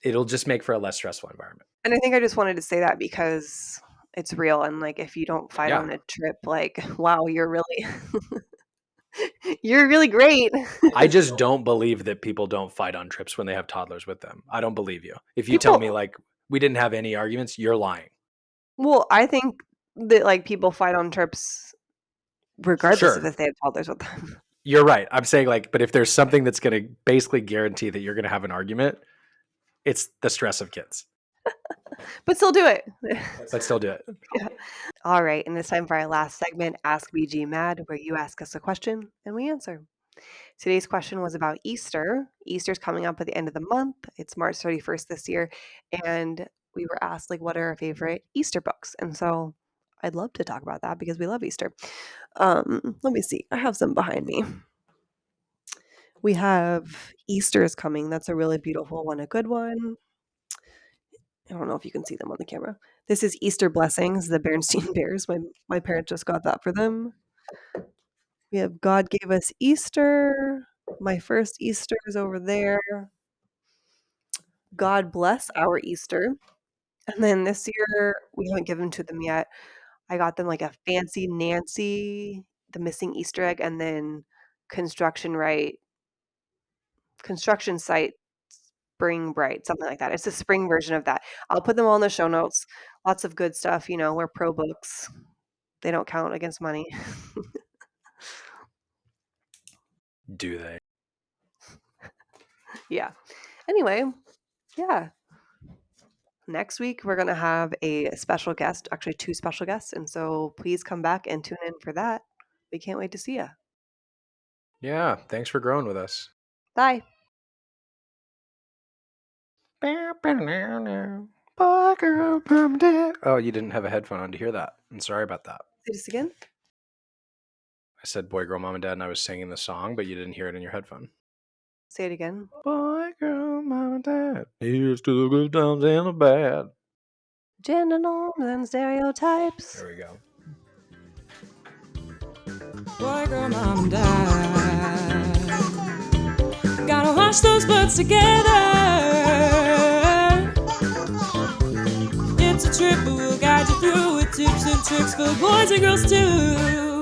it'll just make for a less stressful environment. and I think I just wanted to say that because it's real. And like, if you don't fight Yeah. on a trip, like, wow, you're really, you're really great. I just don't believe that people don't fight on trips when they have toddlers with them. I don't believe you. If you tell me like we didn't have any arguments, you're lying. Well, I think that like people fight on trips regardless Sure. of if they have toddlers with them. You're right. I'm saying like, but if there's something that's going to basically guarantee that you're going to have an argument, it's the stress of kids. But still do it. But still do it. Yeah. All right, and it's time for our last segment, Ask BGMAD, where you ask us a question and we answer. Today's question was about Easter. Easter's coming up at the end of the month. It's March 31st this year, and we were asked like what are our favorite Easter books. And so I'd love to talk about that because we love Easter. Let me see. I have some behind me. We have Easter is coming. That's a really beautiful one, a good one. I don't know if you can see them on the camera. This is Easter Blessings, the Bernstein Bears. My parents just got that for them. We have God Gave Us Easter. My First Easter is over there. God Bless Our Easter. And then this year, we haven't given to them yet. I got them like a Fancy Nancy, the Missing Easter Egg, and then Construction Site Spring Bright, something like that. It's the spring version of that. I'll put them all in the show notes. Lots of good stuff. We're pro books. They don't count against money. Do they? Yeah. Anyway, yeah. Next week, we're going to have a special guest, actually 2 special guests. And so please come back and tune in for that. We can't wait to see you. Yeah. Thanks for growing with us. Bye. Oh, you didn't have a headphone on to hear that. I'm sorry about that. Say this again. I said boy, girl, mom, and dad, and I was singing the song, but you didn't hear it in your headphone. Say it again. Boy, girl, mom, and dad, here's to the good times and the bad. Gender norms and stereotypes. There we go. Boy, girl, mom, and dad. Gotta wash those butts together. It's a trip, but we'll guide you through with tips and tricks for boys and girls too.